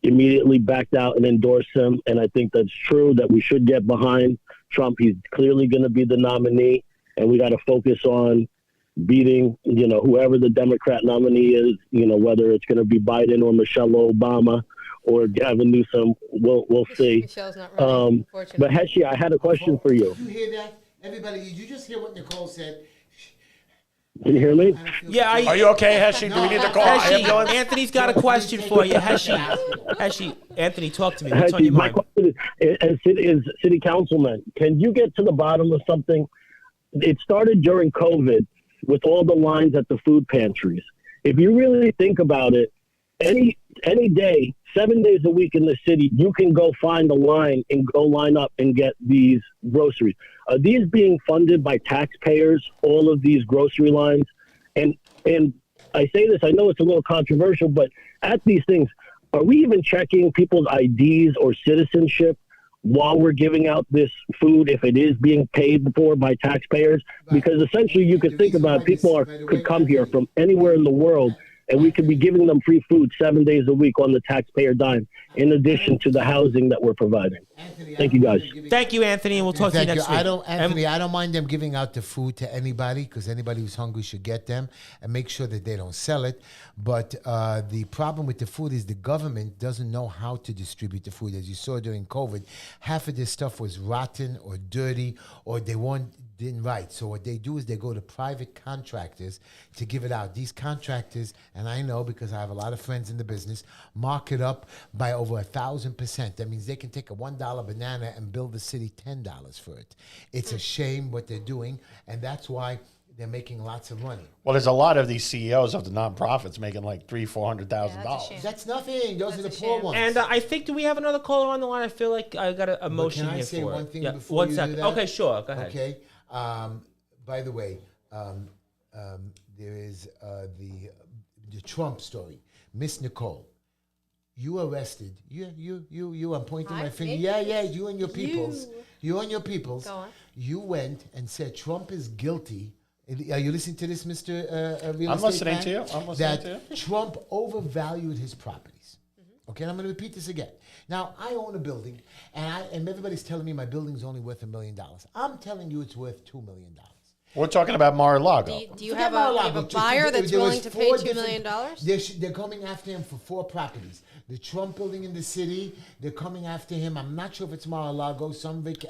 immediately backed out and endorsed him. And I think that's true that we should get behind Trump. He's clearly going to be the nominee, and we got to focus on beating whoever the Democrat nominee is. Whether it's going to be Biden or Michelle Obama or Gavin Newsom, we'll see. Michelle's not running, but Heshy, I had a question for you. Did you hear that? Everybody, did you just hear what Nicole said? Can you hear me? Yeah. Are you okay, Heshy? Do we need to call an Heshy, ambulance? Anthony's got a question for you. Heshy, Anthony, talk to me. What's on your my mind? question is city councilman, can you get to the bottom of something? It started during COVID with all the lines at the food pantries. If you really think about it, any day, 7 days a week in the city, you can go find a line and go line up and get these groceries. Are these being funded by taxpayers, all of these grocery lines? And I say this, I know it's a little controversial, but at these things, are we even checking people's IDs or citizenship while we're giving out this food if it is being paid for by taxpayers? Because essentially you could think about it, people could come here from anywhere in the world, and we could be giving them free food 7 days a week on the taxpayer dime, in addition to the housing that we're providing. Thank you, guys. Thank you, Anthony, and we'll talk to you next week. I don't mind them giving out the food to anybody, because anybody who's hungry should get them, and make sure that they don't sell it. But the problem with the food is the government doesn't know how to distribute the food. As you saw during COVID, half of this stuff was rotten or dirty, or didn't right. So what they do is they go to private contractors to give it out. These contractors, and I know because I have a lot of friends in the business, mark it up by over 1,000%. That means they can take a $1 banana and bill the city $10 for it. It's a shame what they're doing, and that's why they're making lots of money. Well, there's a lot of these CEOs of the nonprofits making like $300,000-$400,000. That's nothing. Those are the poor ones. And I think, do we have another caller on the line? I feel like I got a motion here for it. Can I say one thing before one you second. do that? Okay, sure. Go ahead. Okay. By the way, there is the Trump story. Miss Nicole, you arrested. You. I'm pointing my finger. Yeah. You and your peoples. You and your peoples. Go on. You went and said Trump is guilty. Are you listening to this, Mr. Real I'm Estate listening man? to you. I'm listening to you. That Trump overvalued his properties. Okay, and I'm going to repeat this again. Now, I own a building, and everybody's telling me my building's only worth $1 million. I'm telling you it's worth $2 million. We're talking about Mar-a-Lago. Do you Forget have Mar-a-Lago. a buyer that's There was willing to pay four $2 million? They're coming after him for 4 properties. The Trump building in the city, they're coming after him. I'm not sure if it's Mar-a-Lago,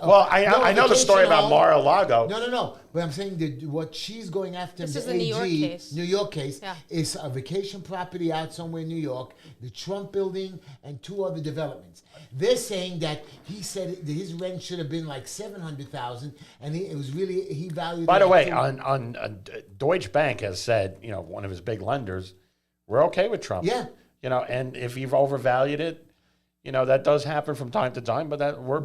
Well, I know the story about Mar-a-Lago. No. But I'm saying that what she's going after him, This is the the New York AG, case. New York case, Yeah. is a vacation property out somewhere in New York, the Trump building, and 2 other developments. They're saying that he said that his rent should have been like $700,000, and it was really he valued. By it the at way, two- on Deutsche Bank has said, one of his big lenders, we're okay with Trump. Yeah. And if you've overvalued it, that does happen from time to time. But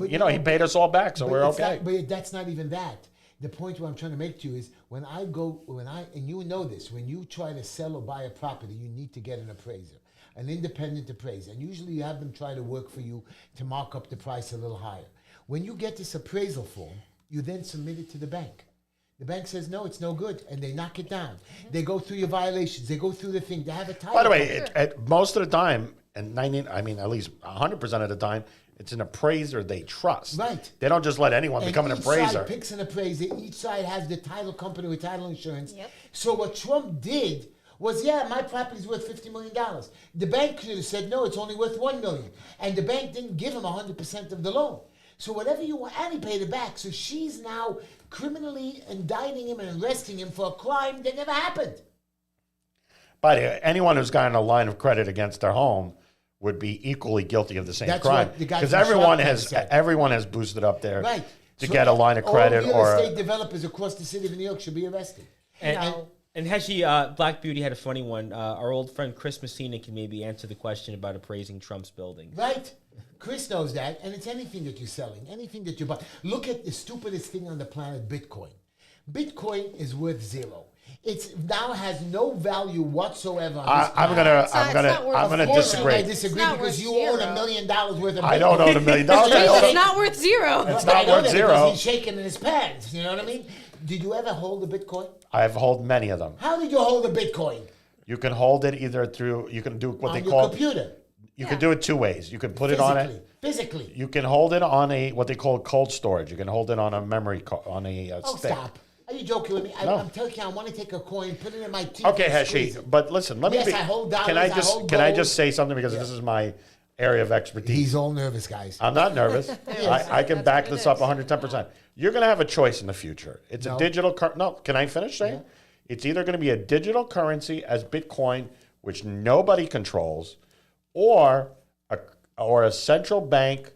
he paid us all back, so But we're it's okay. not- but that's not even that. The point what I'm trying to make to you is and you know this, when you try to sell or buy a property, you need to get an appraiser, an independent appraiser. And usually you have them try to work for you to mark up the price a little higher. When you get this appraisal form, you then submit it to the bank. The bank says, no, it's no good, and they knock it down. They go through your violations. They go through the thing. They have a title. By the way, most of the time, and at least 100% of the time, it's an appraiser they trust. Right. They don't just let anyone become an each appraiser. side picks an appraiser. Each side has the title company with title insurance. Yep. So what Trump did was, my property's worth $50 million. The bank could have said, no, it's only worth $1 million. And the bank didn't give him 100% of the loan. So whatever you want, and he paid it back. So she's now criminally indicting him and arresting him for a crime that never happened. But anyone who's gotten a line of credit against their home would be equally guilty of the same That's crime. what the guy Because from everyone Shark Tank has said. everyone has boosted up there Right. to So get a line of credit all real or. estate developers across the city of New York should be arrested. And Heshy, Black Beauty had a funny one. Our old friend Chris Messina can maybe answer the question about appraising Trump's building. Right. Chris knows that, and it's anything that you're selling, anything that you buy. Look at the stupidest thing on the planet, Bitcoin. Bitcoin is worth 0. It's now has no value whatsoever. On this I'm planet. gonna Of course disagree. I disagree It's not because worth you own zero. $1 million worth of Bitcoin. I don't own $1 million. It's not worth 0. It's But I not know worth that 0. because he's shaking in his pants. You know what I mean? Did you ever hold a Bitcoin? I've held many of them. How did you hold a Bitcoin? You can hold it either through. You can do what On they your call. computer. You can do it 2 ways. You can put it on it. Physically. You can hold it on what they call cold storage. You can hold it on a memory card, on a Oh, stick. stop. Are you joking with me? No. I'm telling you, I want to take a coin, put it in my teeth. Okay, and squeeze Heshy, it. but listen, let Yes, me be. I hold dollars, can I I just hold can I gold. just say something because this is my area of expertise. He's all nervous, guys. I'm not nervous. I can That's back what it this up is. 110%. You're going to have a choice in the future. It's No. a digital no, can I finish saying? Yeah. It's either going to be a digital currency as Bitcoin, which nobody controls, or a central bank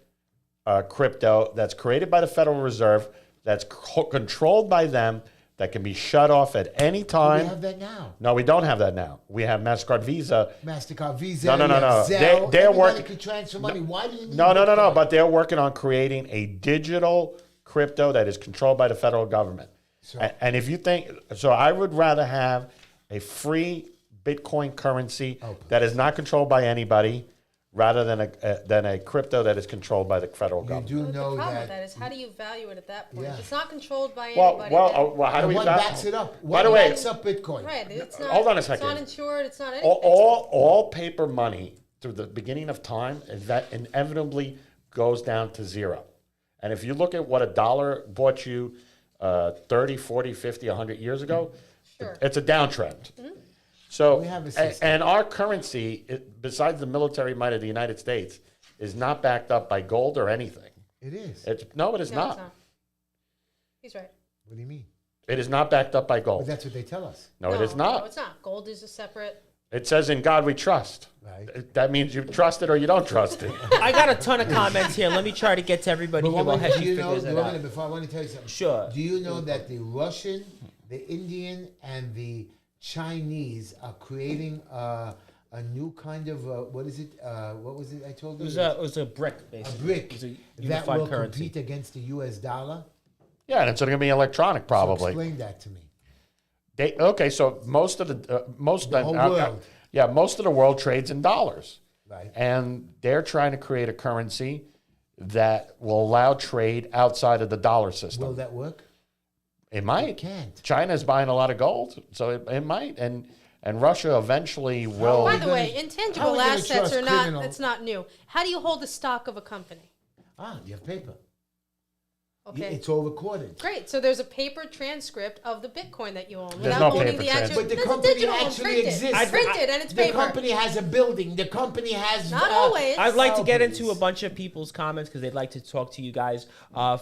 crypto that's created by the Federal Reserve, that's controlled by them, that can be shut off at any We time. have that now. No, we don't have that now. We have MasterCard, Visa. MasterCard, Visa, No. you have Zelle. They're Everybody working. can transfer money. Why do you need No. Bitcoin? But they're working on creating a digital crypto that is controlled by the federal government. So- And if you think so, I would rather have a free Bitcoin currency that is not controlled by anybody, rather than a crypto that is controlled by the federal You government. do The know problem with that. that is how do you value it at that point? Yeah. If it's not controlled by Well, anybody. how do And we? what backs it up? What the way- backs up Bitcoin? Right. It's not, Hold on a It's second. not insured. It's not anything. All paper money through the beginning of time, that inevitably goes down to 0. And if you look at what a dollar bought you 30, 40, 50, 100 years ago, Sure. it's a downtrend. So, We have a system. and our currency, besides the military might of the United States, is not backed up by gold or anything. It is. It is No, it's not. not. He's right. What do you mean? It is not backed up by But gold. that's what they tell us. No, it is not. No, it's not. Gold is a separate. It says in God we trust. Right. That means you trust it or you don't trust it. I got a ton of comments here. Let me try to get to everybody here while do Heshy you know, figures it out. before I want to tell you something. Sure. Do you know that the Russian, the Indian, and the Chinese are creating a new kind of what is it? What was it? I told you. It was a brick, a basically. brick It was a that unified will currency. compete against the U.S. dollar. Yeah, and it's going to be electronic probably. So explain that to me. So most of the whole world. Yeah, most of the world trades in dollars, Right. and they're trying to create a currency that will allow trade outside of the dollar system. Will that work? It might. It can't. China's buying a lot of gold, so it might, and Russia eventually will. By the way, how intangible are we gonna assets trust are not. criminals? It's not new. How do you hold the stock of a company? You have paper. Okay. It's all recorded. Great. So there's a paper transcript of the Bitcoin that you own There's without no owning paper the actual. But the There's a company digital one, actually printed. exists. Printed and it's The paper. company has a building. The company has... Not always. I'd like to get Please. into a bunch of people's comments because they'd like to talk to you guys.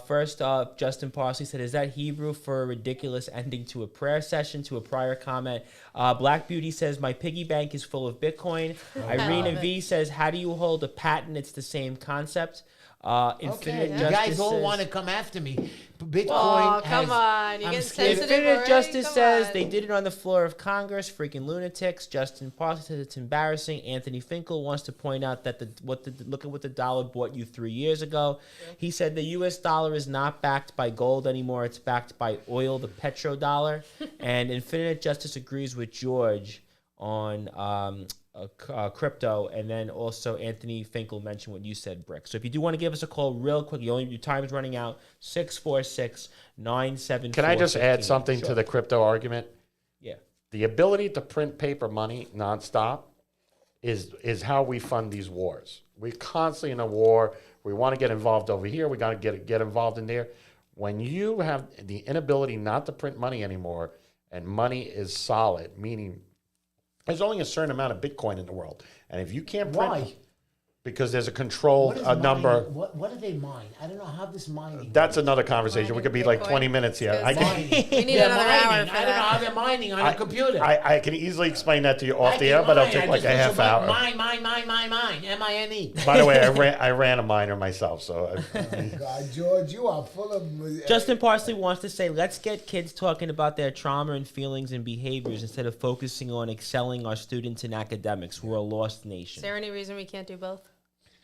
First, Justin Parsley said, "Is that Hebrew for a ridiculous ending to a prayer session?" To a prior comment, Black Beauty says, "My piggy bank is full of Bitcoin." Irina love V says, "How do you hold a patent? It's the same concept." Okay, Infinite you Justice guys all says- want to come after me. Bitcoin Oh, has... come on. You're I'm getting scared. sensitive Infinite already? Justice Come says on. they did it on the floor of Congress. Freaking lunatics. Justin Parsley says it's embarrassing. Anthony Finkel wants to point out that look at what the dollar bought you 3 years ago. Yeah. He said the U.S. dollar is not backed by gold anymore. It's backed by oil, the petrodollar. And Infinite Justice agrees with George on crypto, and then also Anthony Finkel mentioned what you said, Brick. So if you do want to give us a call real quick, your time's running out, 646-974. Can I just add something Sure. to the crypto argument? Yeah. The ability to print paper money nonstop is how we fund these wars. We're constantly in a war. We want to get involved over here. We got to get involved in there. When you have the inability not to print money anymore, and money is solid, meaning there's only a certain amount of Bitcoin in the world, and if you can't print, Why? because there's a What controlled is number. mining? What do they mine? I don't know how this mining... That's another conversation. We could be like Bitcoin. 20 minutes here. I Mining. can, We need They're another hour mining. for I don't know that. how they're mining on a computer. I can easily explain that to you off I the can air, but it'll mine. take I like just a push half button. hour. Mine. M-I-N-E. By the way, I ran a miner myself, so God, George, you are full of... Justin Parsley wants to say, let's get kids talking about their trauma and feelings and behaviors instead of focusing on excelling our students in academics. We're a lost nation. Is there any reason we can't do both?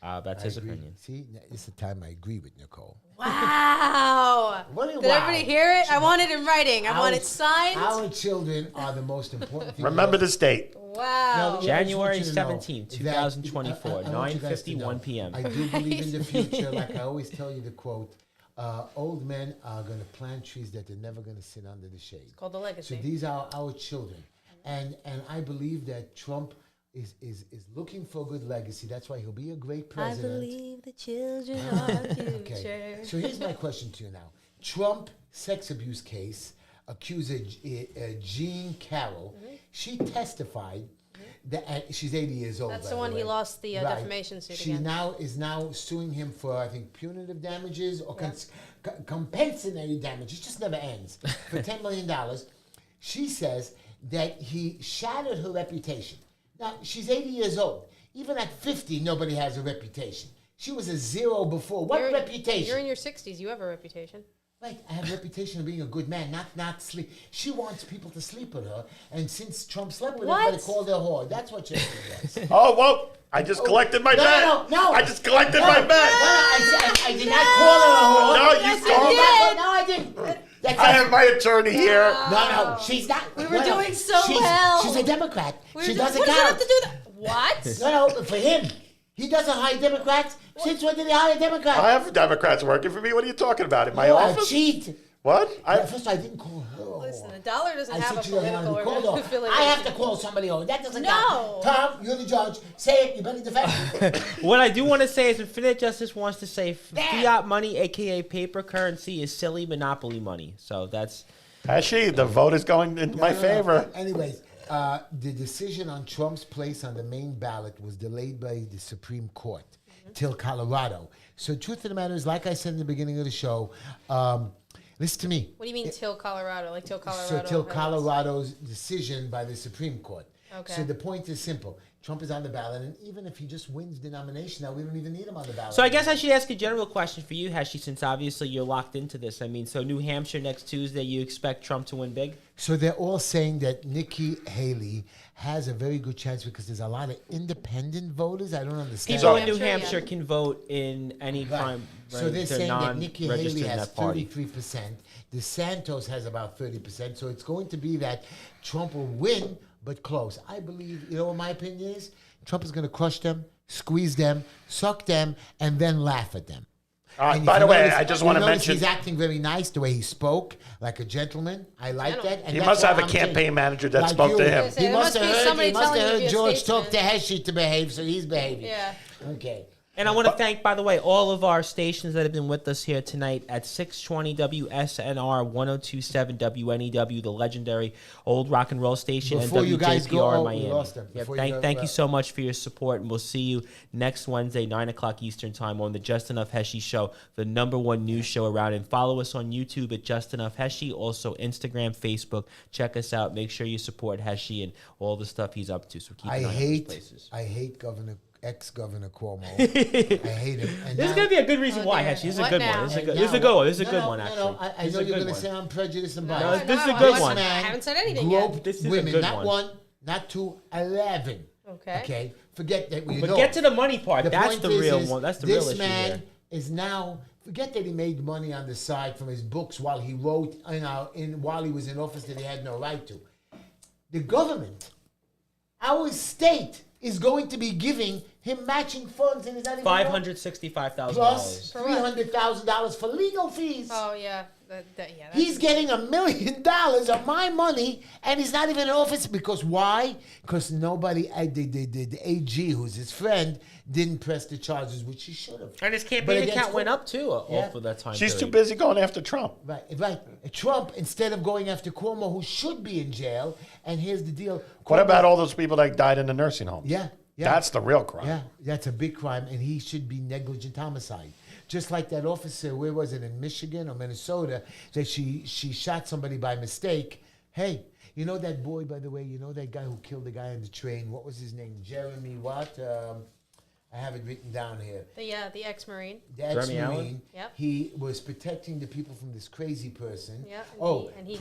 That's his opinion. See, it's the time I agree with Nicole. Wow. What do you- Did wow. everybody hear it? I want it in writing. I want it signed. Our children are the most important thing. remember this date. Wow. No, January I just want you to know 17th, that- 2024, I want you guys to know, 9:51 p.m. I do believe in the future. Like I always tell you the quote, old men are going to plant trees that they're never going to sit under the shade. Called the So legacy. these are our children. And I believe that Trump is looking for a good legacy. That's why he'll be a great I president. believe the children are the future. Okay. So here's my question to you now. Trump sex abuse case, accuser Jean Carroll, she testified that she's 80 years old. That's by the one way. he lost the Right. defamation suit She against. is now suing him for, I think, punitive damages or compensatory damages. It just never ends. For $10 million. She says that he shattered her reputation. Now, she's 80 years old. Even at 50, nobody has a reputation. She was a zero before. What reputation? You're in your 60s. You have a reputation. Right, I have a reputation of being a good man, not sleep. She wants people to sleep with her, and since Trump slept with her, What? everybody called her whore. That's what she was. Oh, whoa! I just collected my bet. No. I just collected my bet. I did not call her a whore. No, you Yes, called you me. did. No, I didn't. That's I have my attorney here. No, she's not. We were doing so she's, well. She's a Democrat. She doesn't what does it count. have to do with that? What? No, for him. He doesn't hire Democrats. Since when did he hire Democrats? I have Democrats working for me. What are you talking about? In my You are a office? cheat. What? First, I didn't call her a whore. Listen, the dollar doesn't I have a said she doesn't political want to be called off. affiliation. I have to call somebody over. That doesn't No. count. Tom, you're the judge. Say it. You better defend it. What I do want to say is Infinite Justice wants to say There. fiat money, a.k.a. paper currency, is silly monopoly money. So that's... Heshy, the vote is going in my favor. Anyways, the decision on Trump's place on the main ballot was delayed by the Supreme Court till Colorado. So truth of the matter is, like I said in the beginning of the show, listen to me. What do you mean till Colorado? Like till Colorado? So till has- Colorado's decision by the Supreme Court. Okay. So the point is simple. Trump is on the ballot, and even if he just wins the nomination, now we don't even need him on the ballot. So I guess I should ask a general question for you, Heshy, since obviously you're locked into this. I mean, so New Hampshire next Tuesday, you expect Trump to win big? So they're all saying that Nikki Haley has a very good chance because there's a lot of independent voters. I don't understand. People that. in New Hampshire, Hampshire yeah. can vote in any Right. prime. So they're saying that Nikki Haley non-registered in has that party. 33%. DeSantis has about 30%. So it's going to be that Trump will win, but close. I believe, you know what my opinion is? Trump is going to crush them, squeeze them, suck them, and then laugh at them. And if By the you way, notice- I just you want to notice mention he's acting very nice, the way he spoke, like a gentleman. I like that. And he that's must why have a I'm campaign saying- manager that like spoke you. to him. Yes, He There must must have be heard, somebody he must telling have you to be heard a George talk to statesman. Heshy to behave, so he's behaving. Yeah. Okay. And I want to thank, by the way, all of our stations that have been with us here tonight at 620 WSNR, 1027 WNEW, the legendary old rock and roll station, Before and you guys WJPR go, in we Miami. lost them. Yeah, Before you go, thank you so much for your support, and we'll see you next Wednesday, 9 o'clock Eastern Time on the Just Enough Heshy Show, the #1 news show around. And follow us on YouTube at Just Enough Heshy, also Instagram, Facebook. Check us out. Make sure you support Heshy and all the stuff he's up to. So keep an eye on those places. I hate ex-Governor Cuomo. I hate him. And There's going to be a good reason why, Heshy. This is a good one. This is a good one. This is a good one, actually. I know you're going to say I'm prejudiced and No, biased. this is a good one. I haven't said anything yet. Groped This is a women, good not one. one, not two, 11. Okay. Forget that. But get to the money part. That's point the is real one. That's the real issue This man here. is now. Forget that he made money on the side from his books while he wrote, while he was in office that he had no right to. The government, our state, is going to be giving him matching funds, and he's not even $565,000. plus $300,000 for legal fees. Oh yeah. That's He's getting $1 million of my money, and he's not even in office. Because why? Because nobody, the AG, who's his friend, didn't press the charges, which he should have. And his But campaign against account went Cuomo- up, too, off of that time She's too period. busy going after Trump. Right. Trump, instead of going after Cuomo, who should be in jail, and here's the deal. What Cuomo- about all those people that died in the nursing homes? Yeah. That's the real crime. Yeah, that's a big crime, and he should be negligent homicide. Just like that officer, where was it, in Michigan or Minnesota, that she shot somebody by mistake. Hey, you know that boy, by the way, you know that guy who killed the guy on the train? What was his name? Jeremy what? I have it written down here. the ex-Marine. The Jeremy Allen? ex-Marine. Yep. He was protecting the people from this crazy person. Yep, and The he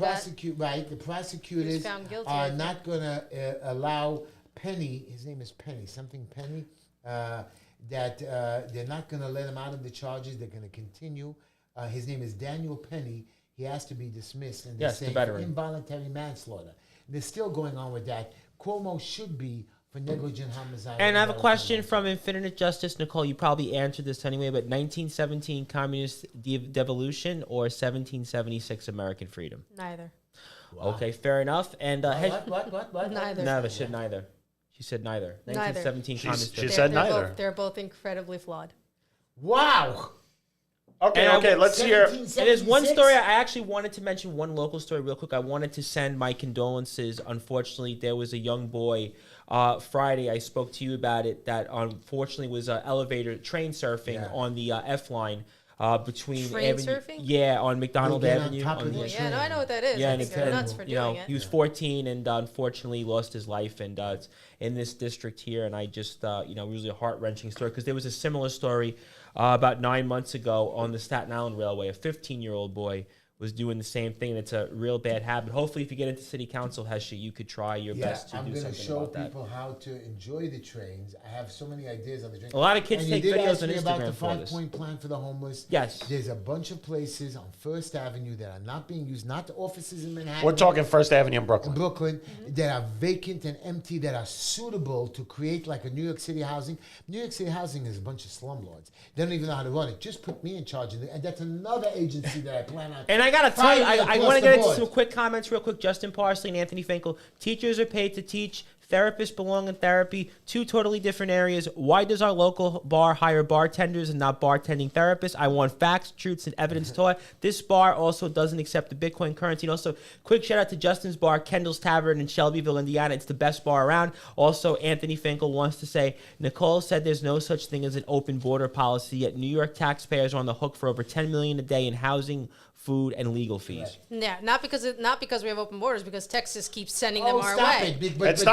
prosecutors found guilty, are I think. not going to allow Penny, his name is Penny, something Penny, that they're not going to let him out of the charges. They're going to continue. His name is Daniel Penny. He has to be dismissed. And they're Yes, the saying veteran. involuntary manslaughter. They're still going on with that. Cuomo should be for negligent homicide. And I have a involuntary question manslaughter. from Infinite Justice. Nicole, you probably answered this anyway, but 1917 communist devolution or 1776 American freedom? Neither. Okay, fair enough. And What? Neither. no, they said neither. She said neither. Neither. 1917 communist. She They're- said they're neither. Both, they're both incredibly flawed. Wow. Okay, let's hear. And there's one story I actually wanted to mention, one local story real quick. I wanted to send my condolences. Unfortunately, there was a young boy Friday. I spoke to you about it. That unfortunately was elevator train surfing on the F line between Train surfing? Yeah, on McDonald They'll get on Avenue. top on of the- the Yeah, no, I know what that is. Yeah, I and think it's they're nuts for doing it. he was 14 and unfortunately lost his life, and it's in this district here. And I just, it was a heart-wrenching story because there was a similar story about 9 months ago on the Staten Island Railway. A 15-year-old boy was doing the same thing, and it's a real bad habit. Hopefully, if you get into city council, Heshy, you could try your best to I'm do going to something show about that. people how to enjoy the trains. I have so many ideas on the train. A lot of kids And you take did videos ask on me about Instagram the for this. 5-point plan for the homeless. Yes. There's a bunch of places on First Avenue that are not being used, not the offices in Manhattan. We're talking First Avenue in in Brooklyn. Brooklyn that are vacant and empty, that are suitable to create like a New York City housing. New York City housing is a bunch of slumlords. They don't even know how to run it. Just put me in charge of it. And that's another agency that I plan on. And I got to tell you, firing I across want to the get into board. some quick comments real quick. Justin Parsley and Anthony Finkel. Teachers are paid to teach. Therapists belong in therapy. Two totally different areas. Why does our local bar hire bartenders and not bartending therapists? I want facts, truths, and evidence taught. This bar also doesn't accept the Bitcoin currency. And also, quick shout out to Justin's Bar, Kendall's Tavern in Shelbyville, Indiana. It's the best bar around. Also, Anthony Finkel wants to say, Nicole said there's no such thing as an open border policy, yet New York taxpayers are on the hook for over $10 million a day in housing, food, and legal fees. Yeah, not because we have open borders, because Texas keeps sending them our stop way. it. Big- but- It's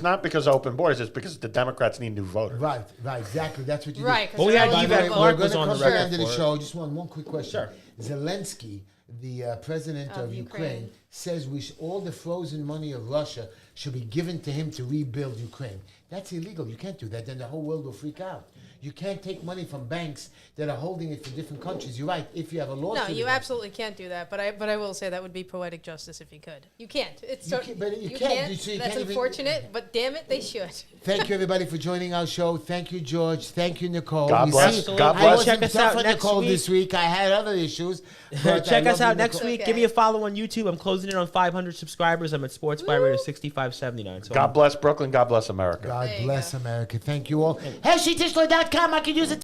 not because of open borders. It's because the Democrats need new voters. Right, exactly. That's what you Right, do. 'cause Well, we had By the Yvette way, Clarke we're was gonna on the come to the record end of the for it. show. Just one quick question. Sure. Zelensky, the president of Ukraine, says all the frozen money of Russia should be given to him to rebuild Ukraine. That's illegal. You can't do that. Then the whole world will freak out. You can't take money from banks that are holding it for different countries. You're right. If you have a lawsuit, No, you against- absolutely can't do that. But I will say that would be poetic justice if you could. You can't. It's You can't- but you can't. So you That's can't even- unfortunate, but damn it, they should. Thank you, everybody, for joining our show. Thank you, George. Thank you, Nicole. God You bless. see, God I bless. wasn't Check us tough out on next Nicole week. this week. I had other issues. But Check I us love out you, next Nicole. week. Okay. Give me a follow on YouTube. I'm closing closing in on 500 subscribers. I'm at Sports Vibrator 6579. So God bless Brooklyn. God bless America. God There you bless go. America. Thank you all. HeshyTishler.com. I could use it.